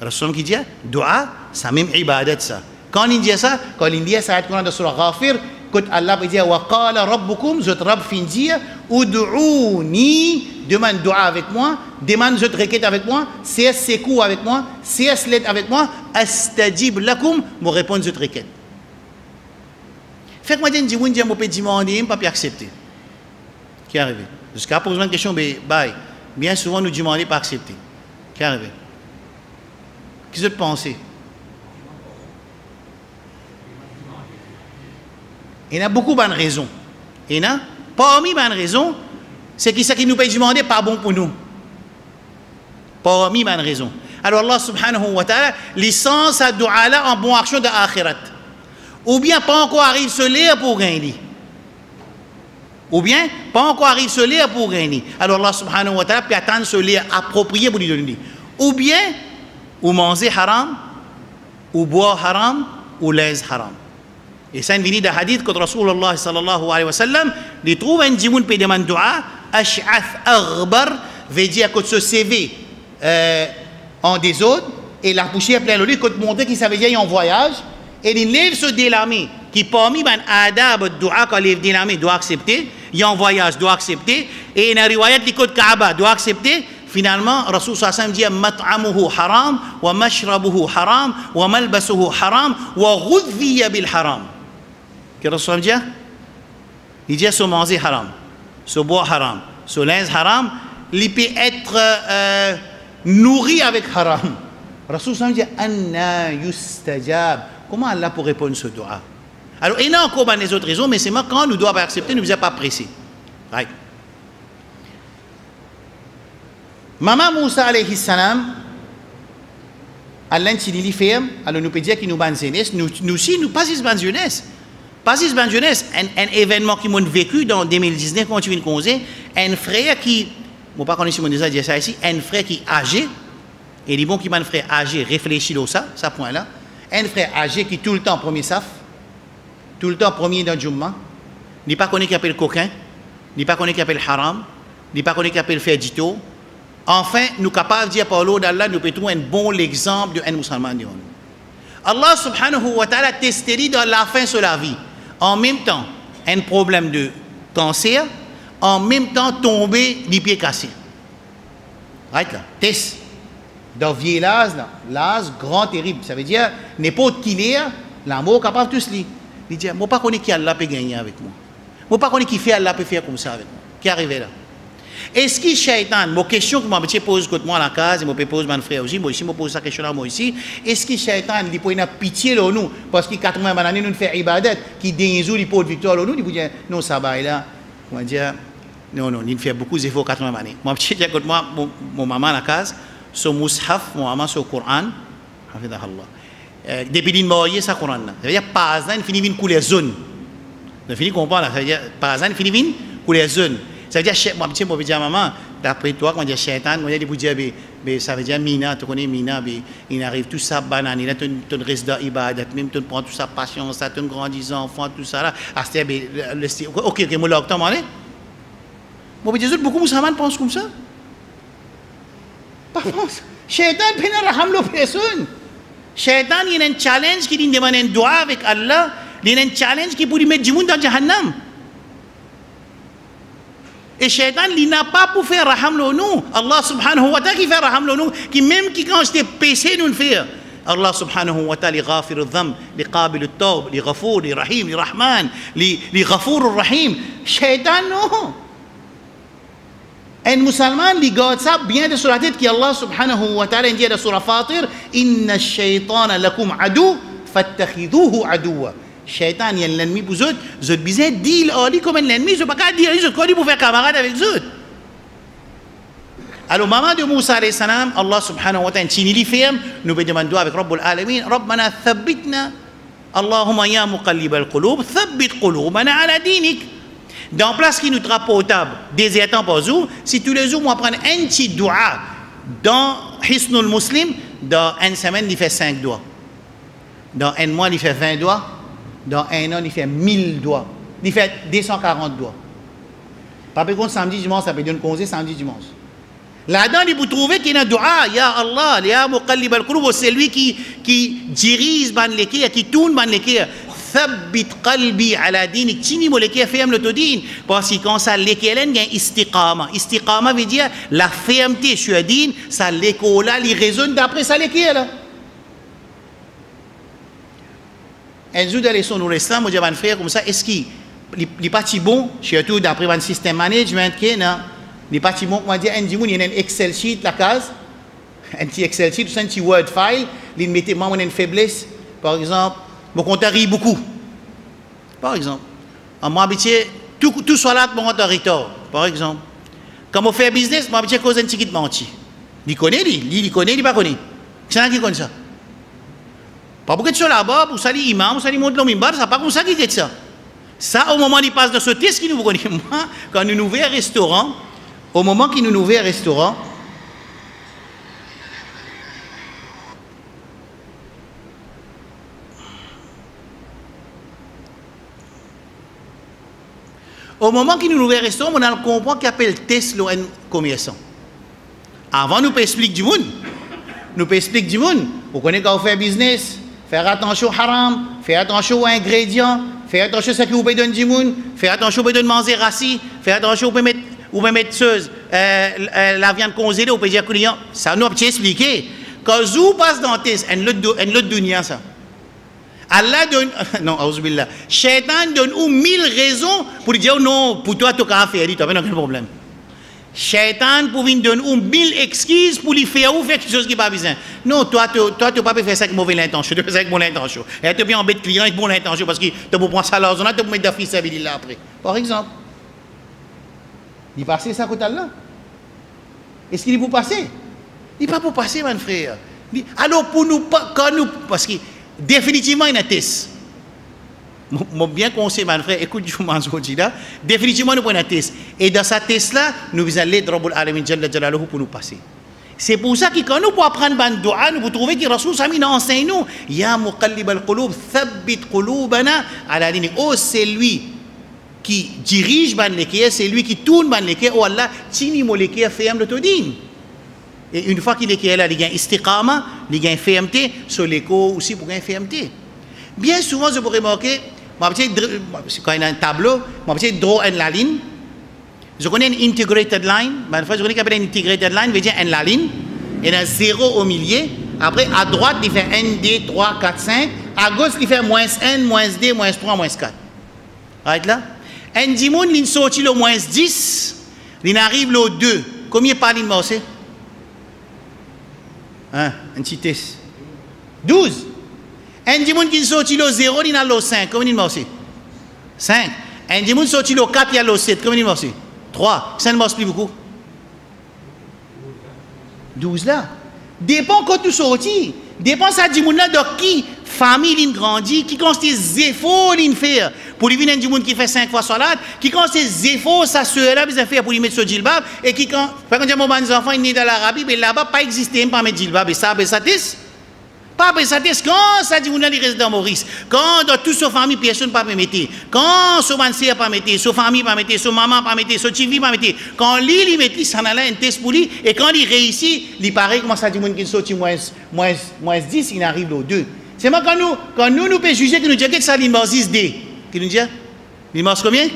Rasul qui dit dua ça même ibadat ça quand il dit ça quand il dit sa ayat Coran dans surah Ghafir quand Allah dit وقال ربكم zut rab fin dire ادعوني demande dua avec moi, demande je te requête avec moi, CS secours avec moi, CS l'aide avec moi, astajib lakum, me répondre je te requête. Fait que moi, je dis, je peux demander, je ne peux pas accepter. Qui est arrivé? Jusqu'à poser une question, bye. Bien souvent, nous demandons pas accepter. Qui est arrivé? Qu'est-ce que vous pensez? Il y a beaucoup de bonnes raisons. Il y a parmi les bonnes raisons, c'est qui ça qui nous peut demander pas bon pour nous. Parmi les raisons. Alors Allah subhanahu wa ta'ala, licence à dua là en bonne action de akhirat. Ou bien pas encore arrive se lire pour gagner. Ou bien, pas encore arrive ce lait pour gagner. Alors Allah subhanahu wa ta'ala peut attendre ce lait approprié pour lui donner. Ou bien, ou manger haram, ou boire haram, ou l'aise haram. Et ça, il vient d'un hadith que Rasulullah sallallahu alayhi wa sallam, il trouve un djimoun qui demande dua, ash'ath aghbar, veut dire que ce CV en désordre, et la poussière pleine de lui, quand montrer qu'il savait dire en voyage, et il lève ce délamé, qui parmi les adab dua, quand il délamé, doit accepter, il en voyage, doit accepter, et il y a une riwayat qui côté Kaaba, doit accepter. Finalement, Rasul sallallahu alayhi wa sallam dit mat'amuhu haram, wa mashrabuhu haram, wa malbasuhu haram, wa ghudhiya bil haram. Qu'est-ce que Rasul dit? Il dit se manger haram, se boire haram, se linge haram, il peut être nourri avec haram. Rasul sallallahu alayhi wa sallam dit anna yustajab. Comment Allah pour répondre ce doigt? Alors, il y a encore des autres raisons, mais c'est moi quand nous devons accepter, nous ne sommes pas pressés. Right. Maman Moussa alayhi salam, Allah nous fait, alors nous peut dire qu'il nous ban jeunesse, nous aussi, nous pas ban jeunesse. Pas ban jeunesse, un événement qui m'a vécu dans 2019, quand tu viens de causer, un frère qui, je ne sais pas si on déjà dit ça ici, un frère qui est âgé, et il est bon qu'il m'a un frère âgé, réfléchit à ça point là, un frère âgé qui tout le temps premier saf, tout le temps premier dans le Jumma, il n'est pas connu qui appelle coquin, il n'est pas connu qui appelle haram, il n'est pas connu qui appelle faire dito. Enfin, nous sommes capables de dire par l'eau d'Allah, nous pouvons trouver un bon exemple d'un musulman. Allah subhanahu wa ta'ala testé dans la fin sur la vie. En même temps, un problème de cancer, en même temps, tomber les pieds cassés. Right là, test. Dans vieux l'âge grand, terrible. Ça veut dire, n'importe qui l'est, l'amour capable de tous lire. Il dit, moi pas connais qui Allah peut gagner avec moi. Moi pas connais qui fait Allah peut faire comme ça avec moi. Qui est arrivé là? Est-ce que Shaitan, ma question que je pose contre moi à la case, je pose mon frère aussi, moi ici, je pose sa question là moi ici, est-ce que Shaitan, il peut avoir pitié là nous, parce que 80 années nous fait ibadat, qui dénizou, il peut victoire là nous, il peut dire, non, ça va là, on va dire, non, il fait beaucoup d'efforts 80 années. Moi, je dis contre moi, mon maman à la case, sur Mushaf, mon maman sur le Coran, depuis qu'il m'a ça Coran là. Ça veut dire, par exemple, il finit une couleur zone. Il finit comprendre là, ça veut dire, par exemple, il finit une couleur zone. Ça veut dire, moi, je peux dire, maman, d'après toi, quand on dit Shaitan, on dit, ça veut dire, Mina, tu connais Mina, il arrive tout ça, banane, il a ton reste d'ibadat, même tu prends tout ça, patience, tu grandis enfant, tout ça là. Ok, moi, là, tu m'en es. Moi, je dis, beaucoup de musulmans pensent comme ça. Pas France. Shaitan, il n'y a pas de personne. Shaitan, il y a un challenge qui lui demande un doigt avec Allah, il y a un challenge qui peut lui mettre du monde dans Jahannam. Et Shaitan, il n'a pas pour faire raham nous. Allah subhanahu wa ta'ala qui fait raham nous, qui même qui quand j'étais péché nous le fait. Allah subhanahu wa ta'ala, ghafir al-dham, li qabil al-tawb, li ghafour, li rahim, li rahman, li ghafour al-rahim. Shaitan non. Un musulman, il garde ça bien de sur la tête qui Allah subhanahu wa ta'ala dit dans surah Fatir, inna ash-shaytana lakum adu, fattakhidhuhu aduwa. Shaitan, il y a l'ennemi pour eux, vous êtes besoin de dire comme un ennemi, je ne peux pas dire, je ne pour faire camarade avec eux. Alors, maman de Moussa alayhi salam, Allah subhanahu wa ta'ala, si nous ferme, nous pouvons demander avec Rabbul Alamin, Rabbana thabbitna, Allahumma ya muqallib al-qulub, thabbit qulubana ala dinik. Dans place qui nous trappe potable, désertant par jour, si tous les jours, on prend un petit doigt dans Hisnul Muslim, dans une semaine, il fait 5 doigts. Dans un mois, il fait 20 doigts. Dans un an, il fait 1000 doigts. Il fait 240 doigts. Par contre, samedi, dimanche, ça peut donner congé samedi, dimanche. Là-dedans, il faut trouver qu'il y a un doigt. Ya Allah, ya muqallib al-qulub, c'est lui qui dirige ban l'équerre, qui tourne ban l'équerre. Thabbit qalbi ala dinik. Tini mo l'équerre ferme le todine. Parce que quand ça l'équerre, il y a istiqama. Istiqama veut dire la fermeté sur la dine, ça l'équerre là, il résonne d'après ça l'équerre là. Un jour de leçon nous l'islam, moi j'ai un frère comme ça, est-ce qu'il n'est pas si bon, surtout d'après un système management, il n'est pas si bon, moi dire, il y a un Excel sheet la case, un petit Excel sheet, un petit Word file, il mettait moi une faiblesse, par exemple, mon compte arrive beaucoup, par exemple, en moi habitué, tout soit là, mon compte arrive tard, par exemple, quand on fait business, moi habitué cause un ticket de menti, il connaît, il connaît, il pas connaît, c'est un qui connaît ça. Pas pour que tu sois là-bas, pour salir imam, pour salir monter le mimbar, c'est pas comme ça qu'il dit ça. Ça, au moment il passe dans ce test qui nous connaît, moi, quand nous ouvrons un restaurant, au moment qu'il nous ouvrons un restaurant, on a le comprend qu'il appelle test le commerçant. Avant, nous peut expliquer du monde. Vous connaissez quand vous faites business, faire attention au haram, faire attention aux ingrédients, faire attention à ce que vous pouvez donner du monde, faire attention vous pouvez manger rassis, faire attention vous pouvez mettre la viande congelée, vous pouvez dire client. Ça nous a expliqué. Quand vous passez dans le test, un autre dunya ça. Allah donne, non, auzubillah. Shaitan donne 1000 raisons pour dire non, pour toi, tu as fait, tu n'as pas de problème. Shaitan pour venir donner 1000 excuses pour lui faire ou faire quelque chose qui n'est pas besoin. Non, toi, tu ne peux pas faire ça avec mauvaise intention, tu peux faire ça avec bonne intention. Et tu peux embêter le client avec bonne intention parce que tu peux prendre ça là, tu peux mettre de la là après. Par exemple, il passe ça côté là. Est-ce qu'il est pour passer? Il n'est pas pour passer, mon frère. Alors, pour nous, quand nous, parce que définitivement, il y a un test. Moi, bien conseillé, mon frère, écoute, je vous là. Définitivement, nous prenons un test. Et dans ce test-là, nous allons aller Rabbul Alamin Jalla Jalaluhu pour nous passer. C'est pour ça que quand nous pouvons apprendre un dua, nous pouvons trouver que Rasoul Sami nous enseigne nous. Ya muqallib al-qulub, thabbit qulubana ala dini. Oh, c'est lui qui dirige ban l'équerre, c'est lui qui tourne ban l'équerre. Oh Allah, tini mo l'équerre ferme de ton din. Et une fois qu'il est là, il y a istiqama, il y a fermeté, sur l'écho aussi pour une fermeté. Bien souvent, je peux remarquer, quand il y a un tableau, je draw une ligne. Je connais une integrated line. Je connais une integrated line, veut dire une ligne. Il y a un 0 au milieu. Après, à droite, il fait 1, 2, 3, 4, 5. À gauche, il fait moins 1, moins 2, moins 3, moins 4. Right là? Un dimoun, il sortit le moins 10. Il arrive le 2. Combien par ligne, moi aussi? Un petit test. 12. Un dimoun qui sortit le 0, il a le 5. Combien il m'a aussi? 5. Un dimoun sortit le 4, il a le 7. Combien il m'a aussi? 3. Ça ne marche plus beaucoup. 12 là. Dépend quand tu sortis. Dépend ça du monde là de qui famille il grandit, qui constate des efforts il fait pour lui venir du monde qui fait 5 fois salade, qui constate des efforts sa soeur là besoin faire pour lui mettre ce djilbab et qui quand par exemple mon enfant il né dans l'Arabie mais là-bas pas existé pas mettre djilbab et ça pas ça quand ça dit on a les résidents Maurice quand dans toute sa famille personne pas mettre quand son sœur pas mettre son famille pas mettre son maman pas mettre son TV pas mettre quand lui mettre ça là un test pour lui et quand il réussit il paraît comment ça dit monde qui sorti moins 10 il arrive au 2 c'est moi quand nous peut juger que nous disons que ça il marche 10D qui nous dit il marche combien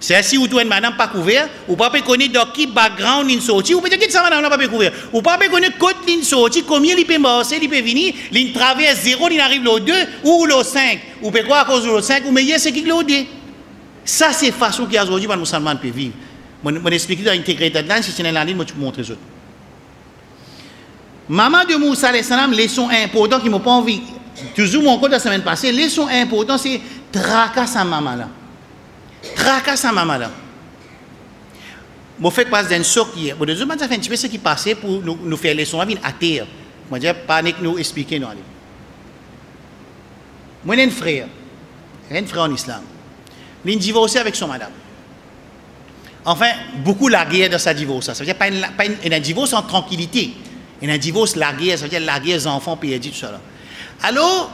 c'est si vous trouvez une madame pas couverte, ou pas connaître dans qui background il sorti, ou peut-être que ça madame n'a pas couvert, ou pas connaître côté il sorti, combien il peut marcher, il peut venir, il traverse 0, il arrive au 2 ou au 5, ou peut quoi à cause du 5 ou meilleur c'est qui le 2. Ça c'est façon qui aujourd'hui les musulmans peuvent vivre. Moi expliquer dans l'intégrité de l'âne, si c'est dans la ligne, moi tu montres les autres. Maman de Moussa alayhi salam, leçon importante qui m'a pas envie. Toujours mon compte la semaine passée, leçon importante c'est tracasse sa maman là. Tracasse sa maman là. Moi, fait passer d'un choc hier. Bon, deux ça fait un petit peu ce qui passait pour nous faire leçon à terre. Moi, je panique nous expliquer nous. Moi, j'ai un frère en islam. Il est divorcé avec son madame. Enfin, beaucoup la guerre dans sa divorce. Ça veut dire pas un divorce en tranquillité. Un divorce la guerre, ça veut dire la guerre des enfants perdus, tout ça là. Alors,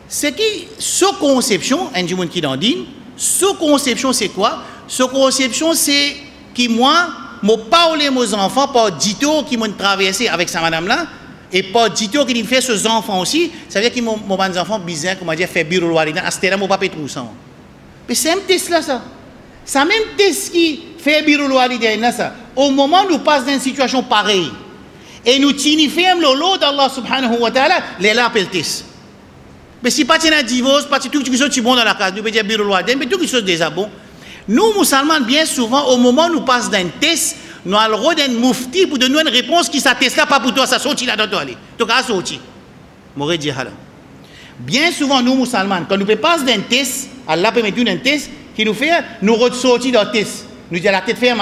c'est qui, ce conception, un du monde qui l'en dit, ce conception, c'est quoi? Ce conception, c'est que moi, je parle à mes enfants par dito qui m'ont traversé avec sa madame-là, et par dito qui fait ses enfants aussi. Ça veut dire que mes enfants, bizarre, comment dire, fait bureau walida, à ce là mon papa tout ça. Mais c'est un test là, ça. C'est un même test qui fait bureau walida, ça. Au moment où nous passons dans une situation pareille, et nous tinifiem le lot d'Allah subhanahu wa ta'ala, les là appellent test. Mais si pas un divorce, pas tout qui sont bon dans la case, nous pouvons dire bureau walida, mais tout qui sont déjà bon. Nous, musulmans, bien souvent, au moment où nous passons d'un test, nous avons le droit d'un moufti pour donner une réponse qui s'atteste là, pas pour toi, ça sortit là dans toi. Tu as sorti. M'aurait dit, bien souvent, nous, musulmans, quand nous passons d'un test, Allah permet d'un test qui nous fait, nous ressortir dans le test. Nous disons, la tête ferme,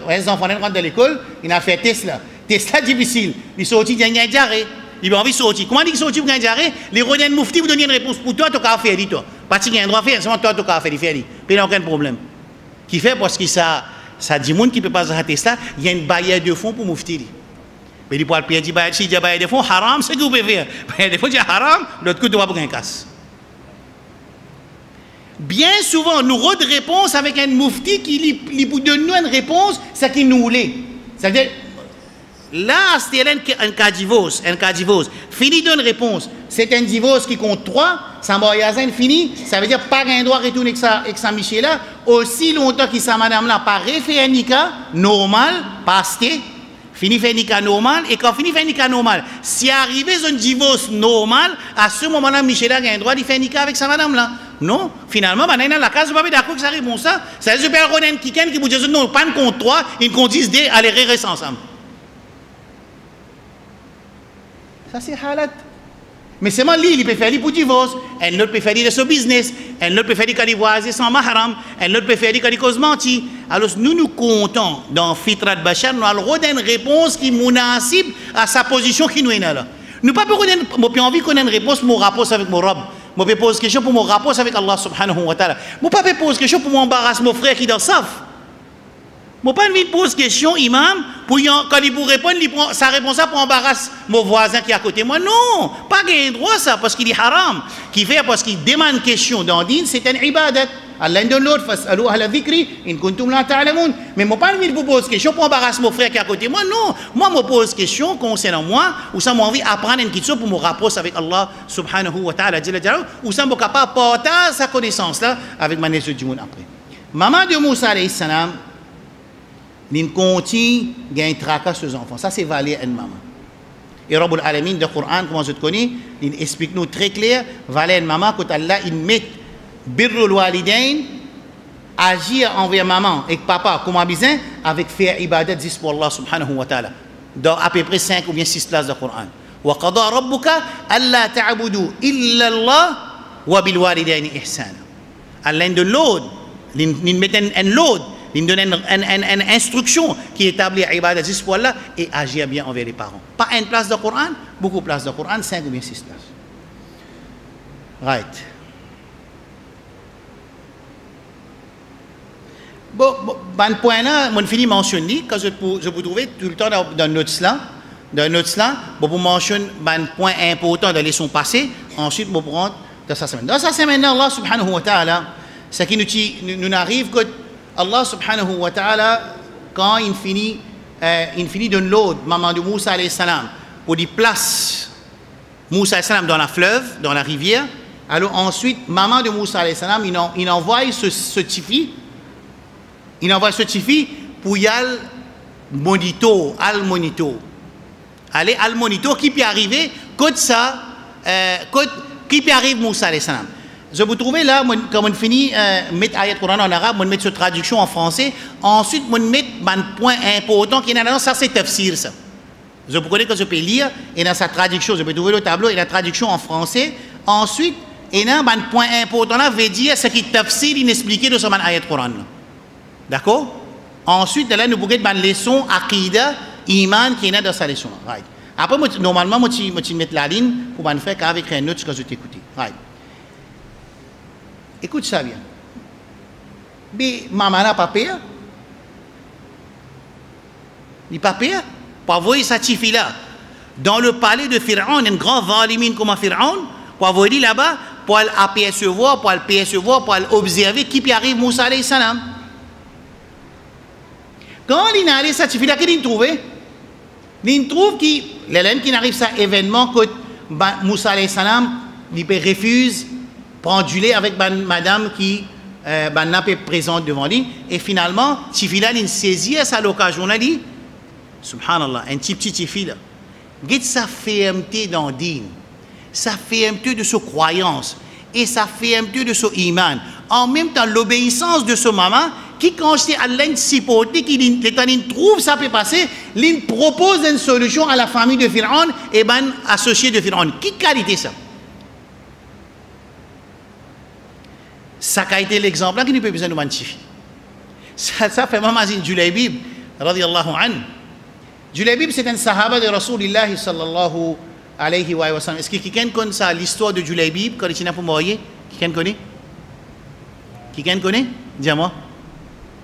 les enfants rentrent dans l'école, ils ont fait un test là. Test là difficile. Ils sortent, ils ont il a envie de sortir. Comment il sortit pour gagner? Les rodins moufti vous donnent une réponse pour toi, tu as fait, dis-toi. Pas de droit à faire, seulement toi, tu as fait, il fait, il n'y a aucun problème. Qui fait parce que ça dit monde qui ne peut pas arrêter ça, il y a une barrière de fonds pour moufti. Mais il peut pas dire, si il y a une barrière de fonds, haram, c'est ce que vous pouvez faire. Barrière de fonds, c'est haram, l'autre coup, tu vas pour un casse. Bien souvent, nous avons une réponse avec un moufti qui nous donne une réponse, c'est qui nous l'est. C'est-à-dire, là, c'est un cas de divorce. Fini d'une réponse. C'est un divorce qui compte 3, ça m'a fini, ça veut dire pas un droit retourner avec sa Michel là, aussi longtemps que sa madame là, pas refait un nika normal, pas acheté, fini fait un nika normal, et quand fini fait un nika normal, si arrivé un divorce normal, à ce moment-là, Michel a un droit de faire un nika avec sa madame là. Non, finalement, la case, vous n'êtes pas d'accord que ça répond ça. Ça veut dire que qui vous dit non, pas un compte 3, une compte 10 D, allez rester ensemble. Ça c'est halat. Mais c'est moi il peut faire pour divorce, un autre peut faire de ce business, un autre peut faire de voisin sans mahram, un autre peut faire de cause menti. Alors nous comptons dans Fitrat Bachar, nous avons une réponse qui est munassib à sa position qui nous est là. Nous pas envie qu'on ait une réponse pour mon rapport avec mon robe. Je peux poser question pour mon rapport avec Allah subhanahu wa ta'ala. Je ne peux pas poser question pour m'embarrasser mon frère qui est dans le saf. Je ne peux pas poser question, imam, pour quand il vous répond, sa réponse pour embarrasser mon voisin qui est à côté de moi. Non, pas gain droit ça, parce qu'il est haram. Qui fait parce qu'il demande question dans le din, c'est un ibadat. Allah donne l'autre, fas'alu ahla dhikri, in kuntum la ta'lamun. Mais je ne peux pas vous poser question pour embarrasser mon frère qui est à côté de moi. Non, moi, je me pose question concernant moi, ou ça m'a envie d'apprendre une question pour me rapprocher avec Allah subhanahu wa ta'ala, ou ça m'a capable de porter sa connaissance là avec ma naissance du monde après. Maman de Moussa alayhi salam, il continue à gagner tracas sur les enfants. Ça, c'est valer une maman. Et Rabbul Alamin de Coran, comment je te connais, il explique nous très clair, valer une maman, quand Allah, il met birrul walidain, agir envers maman et papa, comme besoin, avec faire ibadat 10 pour Allah subhanahu wa ta'ala. Dans à peu près 5 ou bien 6 places de Coran. Wa qada rabbuka alla ta'budu illa Allah wa bil walidain ihsana. Allah de l'autre, il met un load. Il donne une instruction qui établit ibadat 10 pour Allah et agir bien envers les parents. Pas une place de Coran, beaucoup de places de Coran, 5 ou bien 6 places. Right. Bon, point là, mon fini mentionné, que je peux trouver tout le temps dans notre slang, pour mentionner un point important de la leçon passée, ensuite, je vais prendre dans sa semaine. Dans sa semaine, Allah subhanahu wa ta'ala, ce qui nous arrive que Allah subhanahu wa ta'ala, quand il finit de l'autre, maman de Moussa alayhi salam, pour dire place Moussa alayhi salam dans la fleuve, dans la rivière, alors ensuite, maman de Moussa alayhi salam, il envoie ce tifi, pour y aller monito, aller al monito, qui peut arriver, qui peut arriver Moussa alayhi salam. Je vous trouvez là, quand on finit mettre ayat Coran en arabe, on met cette traduction en français. Ensuite, on met un point important qui est là, ça c'est tafsir ça. Je vous connais que je peux lire et dans sa traduction, je peux trouver le tableau et la traduction en français. Ensuite, il y a un point important là, veut dire ce qui est tafsir inexpliqué de ce ayat Coran. D'accord? Ensuite, là, nous pouvons mettre une leçon aqida, iman qui est là dans sa leçon. Right. Après, normalement, je mets la ligne pour faire qu'avec un autre que je t'écoute. Right. Écoute ça bien. Mais maman n'a pas payé. Il n'a pas payé. Pour envoyer sa fille là. Dans le palais de Pharaon, un grand valimine comme Pharaon, pour envoyer là-bas, pour aller apercevoir, pour aller observer qui peut arriver Moussa alayhi salam. Quand il a allé sa fille là, qu'est-ce qu'il trouve? Il trouve l'élève qui arrive à cet événement que Moussa alayhi salam, il refuse prendre du lait avec madame qui n'a pas présente devant lui. Et finalement, Tifila, il saisit à sa l'occasion. On a dit, subhanallah, un petit Tifila. Regarde sa fermeté dans le din, sa fermeté de sa croyance et sa fermeté de son iman. En même temps, l'obéissance de ce maman qui, quand c'est Allah supporté, qui trouve ça peut passer, il propose une solution à la famille de Pharaon et associé de Pharaon. Qui qualité ça? Ça a été l'exemple là qui ne peut besoin de magnifier. Ça fait même Azin Julaybib, radiyallahu anhu. Julaybib, c'est un sahaba de Rasulullah sallallahu alayhi wa sallam. Est-ce que quelqu'un connaît ça, l'histoire de Julaybib, quand il est pour mourir? Quelqu'un connaît? Qui connaît? Dis-moi.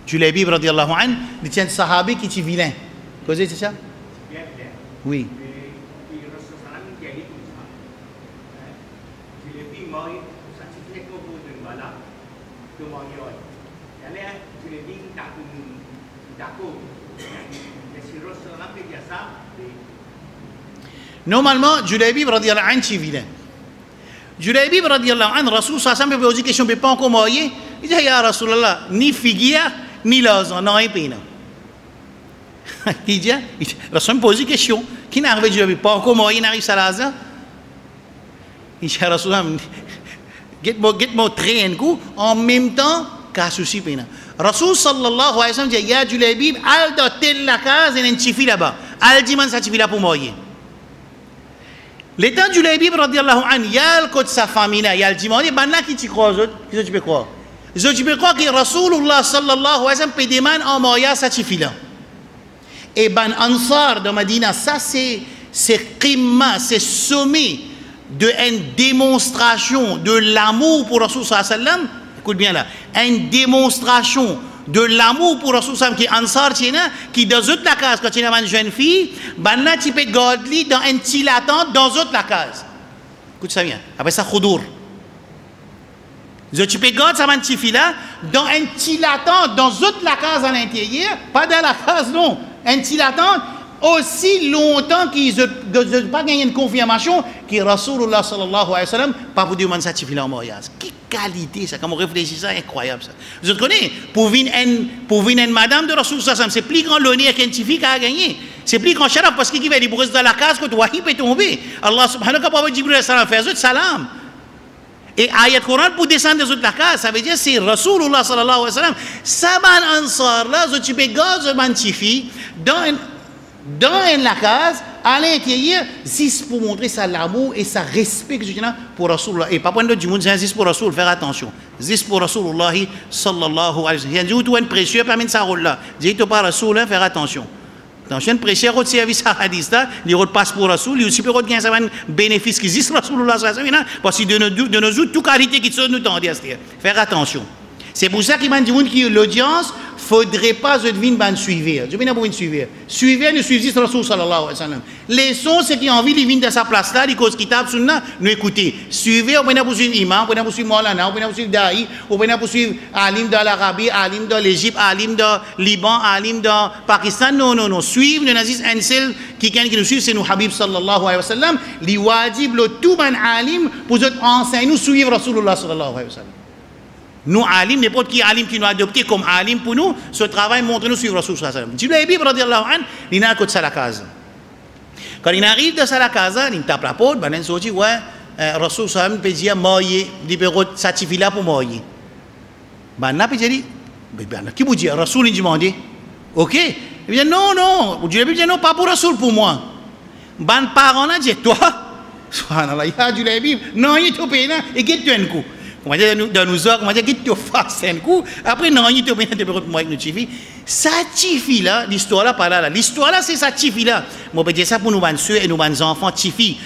Julaybib radiallahu anhu, il tient un sahabi qui est vilain. Causez, c'est ça? Oui. Normalement, Julaybib radiallahu anhu est vilain. Julaybib radiallahu anhu, Rasul sallallahu alayhi wa sallam pose une question, mais pas encore marié. Il dit, ya Rasulallah, ni figuier, ni l'argent, non, rien payé. Il dit, Rasul me pose une question. Qui n'arrive Julaybib, pas encore marié, n'arrive à l'argent? Il dit, ya Rasulallah, get mo train coup, en même temps, qu'à souci payé. Rasul sallallahu alayhi wa sallam dit, ya Julaybib, al do tel la case, et un chifi là-bas. Al dit, man, ça chifi là pour marier. L'état de Julaybib radiallahu anhu, il y a le code de sa famille, il y a le dimanche, il y a qui tu crois, qui tu peux croire? Tu peux croire que Rasulullah sallallahu alayhi wa sallam peut demander en mariage ça suffit là. Et ban Ansar de Medina, ça c'est qimma, c'est sommet de une démonstration de l'amour pour Rasulullah sallallahu alayhi wa sallam. Écoute bien là, une démonstration de l'amour pour Rasulullah qui est Ansar qui dans toute la case quand tu as une jeune fille banna tu peux garder dans un petit attente dans toute la case. Écoute ça bien, après ça khoudour tu peux garder ça petit fille là dans un petit attente dans toute la case à l'intérieur, pas dans la case non, un petit attente aussi longtemps qu'ils n'ont pas gagné une confirmation que Rasulullah sallallahu alayhi wa sallam pas pour demander ça petit fille là en mariage. Qualité, ça, quand on réfléchit, ça, incroyable ça. Vous connaissez, pour venir une madame de Rasulullah, c'est plus grand l'honneur qu'un petit fille a gagné. C'est plus grand sharaf parce qu'il va dire dans la case que toi, il peut tomber. Allah subhanahu wa ta'ala, Jibril salam, fait salam. Et ayat Coran pour descendre dans la case, ça veut dire c'est Rasulullah sallallahu alayhi wa sallam. Saban ansar là, tu peux garder un petit fille dans la case, à l'intérieur, juste pour montrer ça l'amour et ça respect que tu as pour Rasulullah. Et pas pour du monde, c'est juste pour Rasul, faire attention. Juste pour Rasulullah sallallahu alayhi wa sallam. Il y a un précieux parmi ça rôle là. Dis-toi pas Rasul, faire attention. Attention, un précieux au service à hadith là, il passe pour Rasul, il aussi peut gagner un bénéfice qui existe Rasulullah sallallahu alayhi wa sallam. Parce que de nos autres, toute qualité qui sont nous tendent à faire attention. C'est pour ça qu'il m'a dit que l'audience faudrait pas se deviner ban suivre. Je viens pour une suivre. Suivre ne suivre juste Rasul sallallahu alayhi wa sallam. Les sons ceux qui ont envie de venir de sa place là, les causes kitab sunna, nous écoutez. Suivez, on peut pour suivre imam, on peut pour suivre Maulana, on peut pour suivre Daï, on peut pour suivre alim de l'Arabie, alim de l'Égypte, alim de Liban, alim de Pakistan. Non. Suivre le nazis un seul qui nous suit, c'est nous Habib sallallahu alayhi wa sallam. Li wajib le tout ban alim pour nous enseigner nous suivre Rasulullah sallallahu alayhi wa sallam. Nous, alim, n'importe qui alim qui nous a adopté comme alim pour nous, ce travail montre nous suivre Rasul sallallahu alayhi wa sallam. Julaybib radiallahu anhu, il n'a qu'à la case. Quand il arrive dans la case, il tape la porte, il dit, ouais, Rasul sallallahu alayhi wa sallam peut dire, marier, il peut certifier là pour marier. Il peut dire, qui vous dit, Rasul, il dit, ok. Il dit, non, Julaybib dit, non, pas pour Rasul, pour moi. Ben, parent là, dit, toi, subhanallah, il y a Julaybib, non, il est au pays là, et guette-toi un coup. Comment dire dans nos heures, comment dire qu'il te fasse un coup, après non, il te met de moi avec nous chifi. Ça chifi là, l'histoire là pas là. L'histoire là c'est ça chifi là. Moi je dire ça pour nous ban soeurs et nous ban enfants chifi.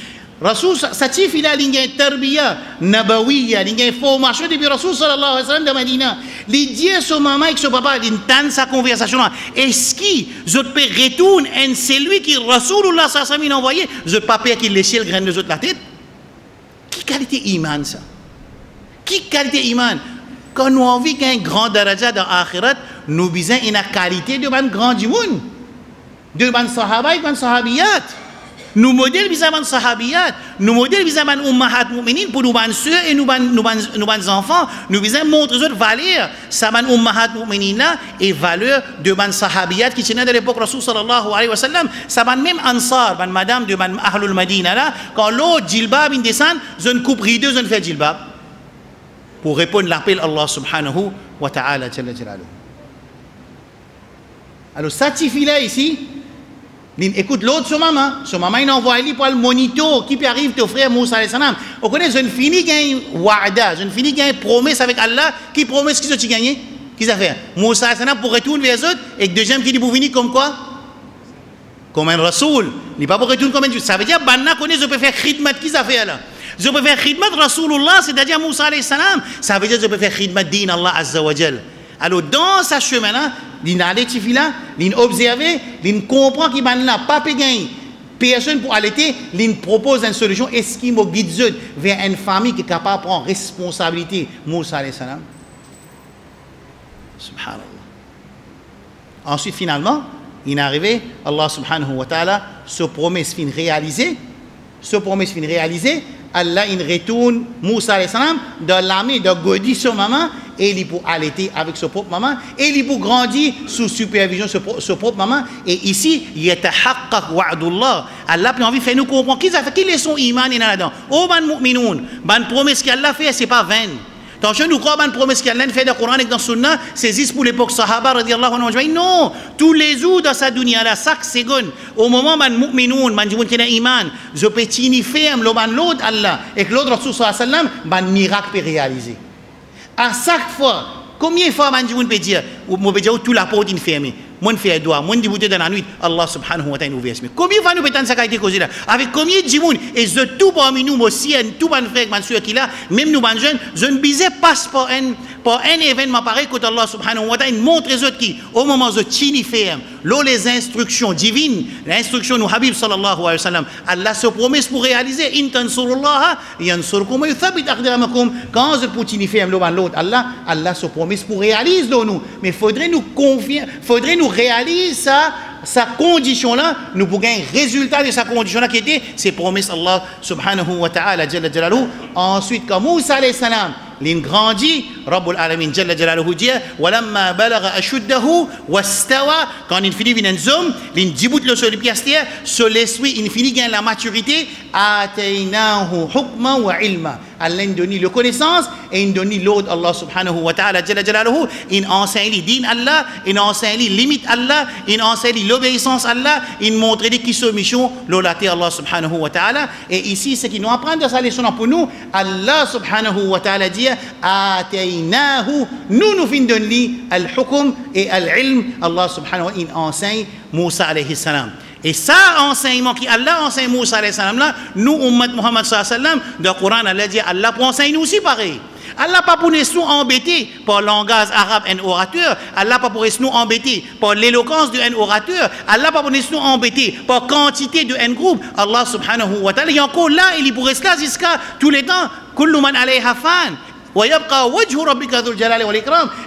Rasul ça chifi là il y a tarbiya nabawiya, il y a formation depuis Rasul sallallahu alayhi wa sallam de Medina. Il dit à son maman et son papa, il entend sa conversation là. Est-ce que je peux retourner un celui qui Rasulullah sallallahu alayhi wa sallam envoyé, je pas peur qu'il laisse le grain de la tête. Quelle qualité iman ça? Qui qualité iman? Quand nous avons vu qu'un grand daraja dans l'akhirat, nous avons une qualité de ban grand du monde. De ban sahaba et ban sahabiyat. Nous modèles vis-à-vis ban sahabiyat. Nous modèles vis-à-vis ummahat mu'minin pour nous ban soeurs et nous ban enfants. Nous avons montré d'autres valeurs. Ça ban ummahat mu'minin là et valeurs de ban sahabiyat qui tenaient de l'époque Rasul sallallahu alayhi wa sallam. Ça ban même ansar, ban madame de ban ahlul madina là. Quand l'autre djilbab il descend, je ne coupe rideau, je ne fais djilbab. Pour répondre à l'appel Allah subhanahu wa ta'ala. Alors, ça suffit là ici. Écoute, l'autre, son maman, il envoie lui pour le monito qui peut arriver ton frère Moussa alayhi salam. On connaît, je ne finis qu'un wa'ada, je ne finis qu'un promesse avec Allah, qui promet ce qu'ils ont gagné. Qu'est-ce qu'il a fait? Moussa alayhi salam pour retourner vers eux autres, et le deuxième qui dit pour venir comme quoi? Comme un rasoul. Il n'est pas pour retourner comme un Dieu. Ça veut dire, Banna connaît, je peux faire khidmat, qu'est-ce qu'il a fait là? Je peux faire khidmat Rasulullah, c'est-à-dire Moussa alayhi salam. Ça veut dire que je peux faire khidmat din Allah Azza wa Jal. Alors dans ce chemin-là, il a là, il observe, il comprend qu'il n'a pas gagné. Personne pour allaiter, il propose une solution. Est-ce qu'il me guide vers une famille qui est capable de prendre responsabilité? Moussa alayhi salam. Subhanallah. Ensuite, finalement, il est arrivé, Allah subhanahu wa ta'ala, ce promesse fin réalisée. Ce promesse fin réalisée, Allah il retourne Moussa alayhi salam dans l'armée de Godi son maman et il pour allaiter avec son propre maman et il pour grandir sous supervision de son propre maman. Et ici, yatahaqqaq wa'dullah. Allah a envie de faire nous comprendre qui est son iman là-dedans. Oh ban mu'minoun, ban promesse qu'Allah fait, c'est pas vain. Tant que nous croyons une promesse qu'Allah fait dans le Coran et dans le Sunna, c'est juste pour l'époque Sahaba radiallahu anhu. Non, tous les jours dans sa dunya là, chaque seconde, au moment où man mu'minoun, man jimoun qui a iman, je peux t'y ferme l'autre Allah et que l'autre Rasul sallallahu alayhi wa sallam, man miracle peut réaliser. À chaque fois, combien de fois man jimoun peut dire, ou peut dire tout la porte fermée. Moi, je fais un doigt, moi, je dis dans la nuit, Allah subhanahu wa ta'ala ouvre. Mais combien de fois nous pétons ça qui a été causé là? Avec combien de gens, et je tout parmi nous, aussi, tout mon frère, mon soeur qui là, même nous, jeunes, je ne bisais pas par un événement pareil que Allah subhanahu wa ta'ala montre les autres qui, au moment où je tini ferme, les instructions divines, l'instruction de Habib sallallahu alayhi wa sallam, Allah se promet pour réaliser, in tansurullah, yansurkum, yuthabit aqdamakum. Quand je pour tini ferme l'autre, Allah se promet pour réaliser nous. Mais faudrait nous confier, faudrait nous réaliser sa condition là, nous pour gagner résultat de sa condition là qui était ses promesses Allah subhanahu wa ta'ala jalla jalaluhu. Ensuite comme Moussa alayhi salam l'in grandit, Rabbul Alamin jalla jalaluhu dit walamma balagha ashuddahu wastawa, quand il finit une zoom l'in dibout le sol piastia sur l'esprit il finit gagne la maturité, ataynahu hukman wa ilma. Allah nous donne la connaissance et il donne l'ordre Allah subhanahu wa ta'ala jalla jalaluhu. Il enseigne les din Allah, il enseigne les limites Allah, il enseigne l'obéissance Allah, il montre qui sont mission l'olaté Allah subhanahu wa ta'ala. Et ici ce qui nous apprend de sa leçon pour nous, Allah subhanahu wa ta'ala dit ataynahu, nous fin donner al-hukm et al-ilm. Allah subhanahu wa ta'ala il enseigne Moussa alayhi salam. Et ça, enseignement qui Allah enseigne Moussa alayhi salam là, nous, Ummat Muhammad sallallahu alayhi wa sallam, dans le Coran, Allah dit, Allah pour enseigner nous aussi pareil. Allah pas pour nous embêter par le langage arabe un orateur, Allah pas pour nous embêter par l'éloquence d'un orateur, Allah pas pour nous embêter par quantité de un groupe. Allah subhanahu wa ta'ala, il est encore là, il est pour rester là jusqu'à tous les temps. Kullu man alayha fan.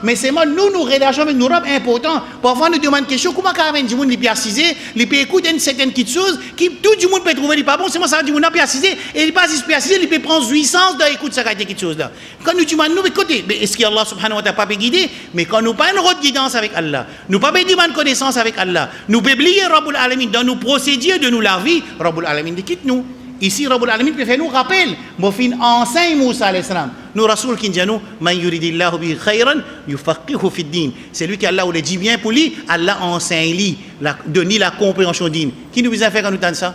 Mais c'est moi, nous relâchons avec nos robes importants. Parfois, nous demandons une question, comment quand même du monde est assisé, il peut écouter une certaine petite chose, qui tout le monde peut trouver pas bon, c'est moi ça du monde est assisé, et il pas assisé, il peut prendre jouissance d'écouter ça quelque chose là. Quand nous demandons, nous, écoutez, est-ce que Allah subhanahu wa ta'ala pas guidé? Mais quand nous pas une route de guidance avec Allah, nous pas une connaissance avec Allah, nous pouvons oublier Rabbul Alamin dans nos procédures de nous la vie, Rabbul Alamin quitte nous. Ici, Rabbul Alamin peut faire nous rappel. Mofin enseigne Moussa alayhi salam. Nous, Rasoul qui dit nous, man yuridillahu bi khayran, yufaqihu fi din. C'est lui qui Allah ou le dit bien pour lui, Allah enseigne lui, donne la compréhension din. Qui nous a fait quand nous tentons ça?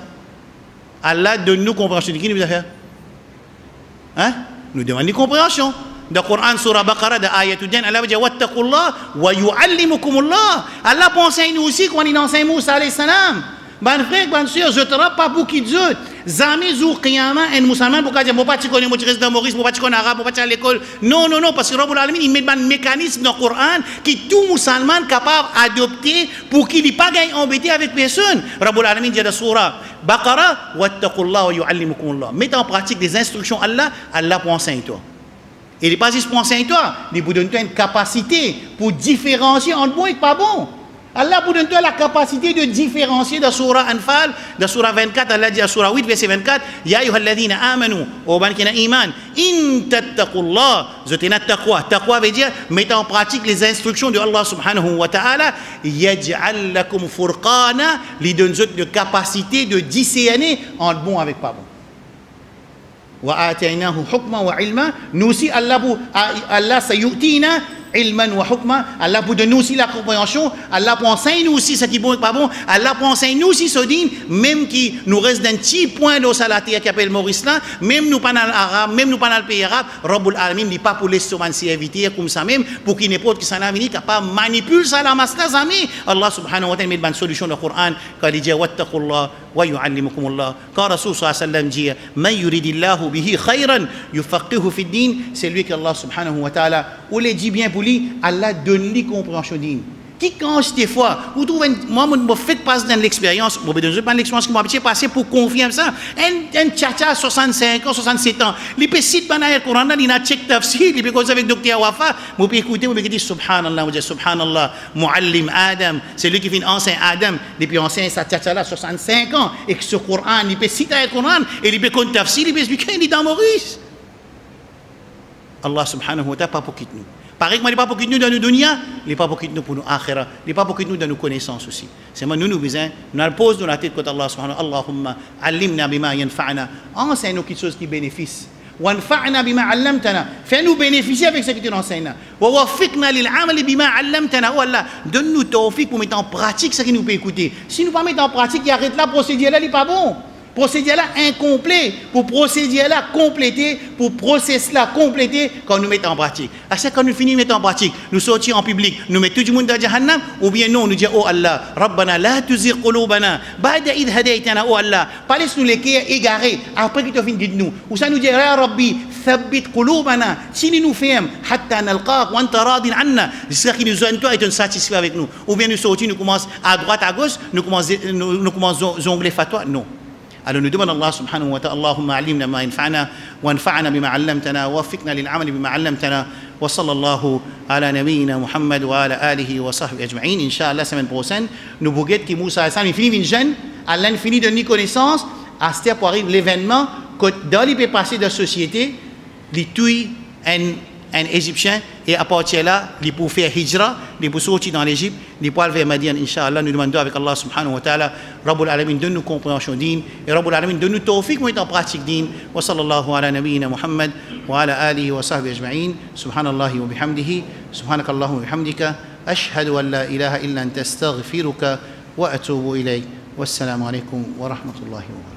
Allah donne nous compréhension din. Qui nous a fait? Hein? Nous demandons compréhension. Dans le Coran, surah Baqarah, dans ayatul din, Allah va dire wattaqullah wa yu'allimukumullah. Allah enseigne nous aussi quand il enseigne Moussa alayhi salam. Ban frère, ban soeur, je te rends pas pour qui Dieu. Jamais jour qiyama un musulman pour dire moi pas tu connais moi tu restes dans Maurice, moi pas tu connais arabe, moi pas tu à l'école. Non non non parce que Rabbul Alamin il met un mécanisme dans le Coran qui tout musulman capable d'adopter pour qu'il pas gagne embêté avec personne. Rabbul Alamin dit dans surah Baqarah wattaqullah wa yu'allimukumullah. Mets en pratique des instructions Allah, Allah pour enseigner toi. Et il n'est pas juste pour enseigner toi, il vous donne une capacité pour différencier entre bon et pas bon. Allah vous donne la capacité de différencier dans Surah Anfal, dans Surah 24, Allah dit à Surah 8, verset 24, Ya ayyuhalladhina amanu, au ban qui a iman, in tattaqullah, zotina taqwa. Taqwa veut dire, mettez en pratique les instructions de Allah subhanahu wa ta'ala, yaj'al lakum furqana, lui donne de capacité de discerner entre bon avec pas bon. Wa ataynahu hukman wa ilma, nous aussi Allah sayu'tina ilman wa hukma, Allah pour donner nous aussi la compréhension, Allah pour enseigner nous aussi ce qui est bon et pas bon, Allah pour enseigner nous aussi ce din, même qui nous reste d'un petit point d'eau salaté qui appelle Maurice là, même nous pas dans l'arabe, même nous pas dans le pays arabe, Rabbul Alamin n'est pas pour laisser s'y inviter comme ça même, pour qu'il n'importe qui s'en a venu capable manipuler ça la masse amis. Allah subhanahu wa ta'ala met une solution dans le Coran quand il dit wattaqullah ويعلمكم الله. Quand Rasul sallallahu alayhi wa sallam dit من يريد الله به خيرا يفقهه في الدين, c'est lui qu'Allah subhanahu wa ta'ala, ou les dit bien pour lui, Allah donne lui compréhension din. Qui quand des fois, vous trouvez, moi, je fais pas dans l'expérience, je ne pas l'expérience qui m'a passé pour confier ça. Un tchatcha 65 ans, 67 ans, il peut citer le Coran, il a check tafsir, il peut causer avec Dr. Wafa, vous pouvez écouter, vous pouvez dire Subhanallah, vous dites Subhanallah, Muallim Adam, c'est lui qui fait enseigne Adam, depuis enseigne sa tchatcha là 65 ans, et que ce Coran, il peut citer le Coran, et il peut compter tafsir, il peut expliquer, il est dans Maurice. Allah subhanahu wa ta'ala, pas pour quitter nous. Pareil que il n'est pas pour quitter nous dans nos dunya, il n'est pas pour quitter nous pour nos akhira, il n'est pas pour quitter nous dans nos connaissances aussi. C'est moi, nous besoin, nous le pose dans la tête contre Allah subhanahu wa ta'ala, Allahumma allimna bima yanfa'na, enseigne-nous quelque chose qui bénéficie. Wanfa'na bima allamtana, fais-nous bénéficier avec ce que tu nous enseignes. Wa wafiqna lil amali bima allamtana, oh Allah, donne-nous tawfiq pour mettre en pratique ce que nous pouvons écouter. Si nous ne pas mettre en pratique, il arrête là, procédure là, il n'est pas bon. Procédé là incomplet, pour procédé là compléter, pour process là compléter, quand nous mettons en pratique. À chaque fois que nous finissons de mettre en pratique, nous sortons en public, nous mettons tout le monde dans Jahannam, ou bien non, nous disons, oh Allah, Rabbana la tuzigh qulubana, ba'da idh hadaytana, oh Allah, pas laisse nous les cœurs égarés, après que tu as fini de guider nous. Ou ça nous dit, ya Rabbi, thabbit qulubana, si nous fermes, hatta nalqaq, wa anta radin anna, jusqu'à ce que nous ayons toi et tu es satisfait avec nous. Ou bien nous sortons, nous commençons à droite, à gauche, nous commençons à jongler fatwa, non. Alors nous demandons Allah subhanahu wa ta'ala, Allahumma alimna ma yanfa'na wa anfa'na bima 'allamtana wa waffiqna lil 'amali bima 'allamtana wa sallallahu ala nabiyyina Muhammad wa ala alihi wa sahbihi ajma'in. Inch'Allah, semaine prochaine, nous bouguette qui Moussa Hassan, il finit une jeune, Allah finit de ni connaissance, à ce pour arriver l'événement, que dans les pays passés de la société, les tuent un Égyptien, et à partir de là, il peut faire hijra, il peut sortir dans l'Égypte, il peut aller vers Madian, Inch'Allah, nous demandons avec Allah subhanahu wa ta'ala, Rabbul Alamin, donne-nous compréhension din, et Rabbul Alamin, donne-nous tawfiq, moi, en pratique din, wa sallallahu ala nabiyyina Muhammad, wa ala alihi wa sahbihi ajma'in, subhanallahi wa bihamdihi, subhanakallahu wa bihamdika, ashhadu an la ilaha illa anta astaghfiruka wa atubu ilayk, wassalamu alaikum wa rahmatullahi wa barakatuh.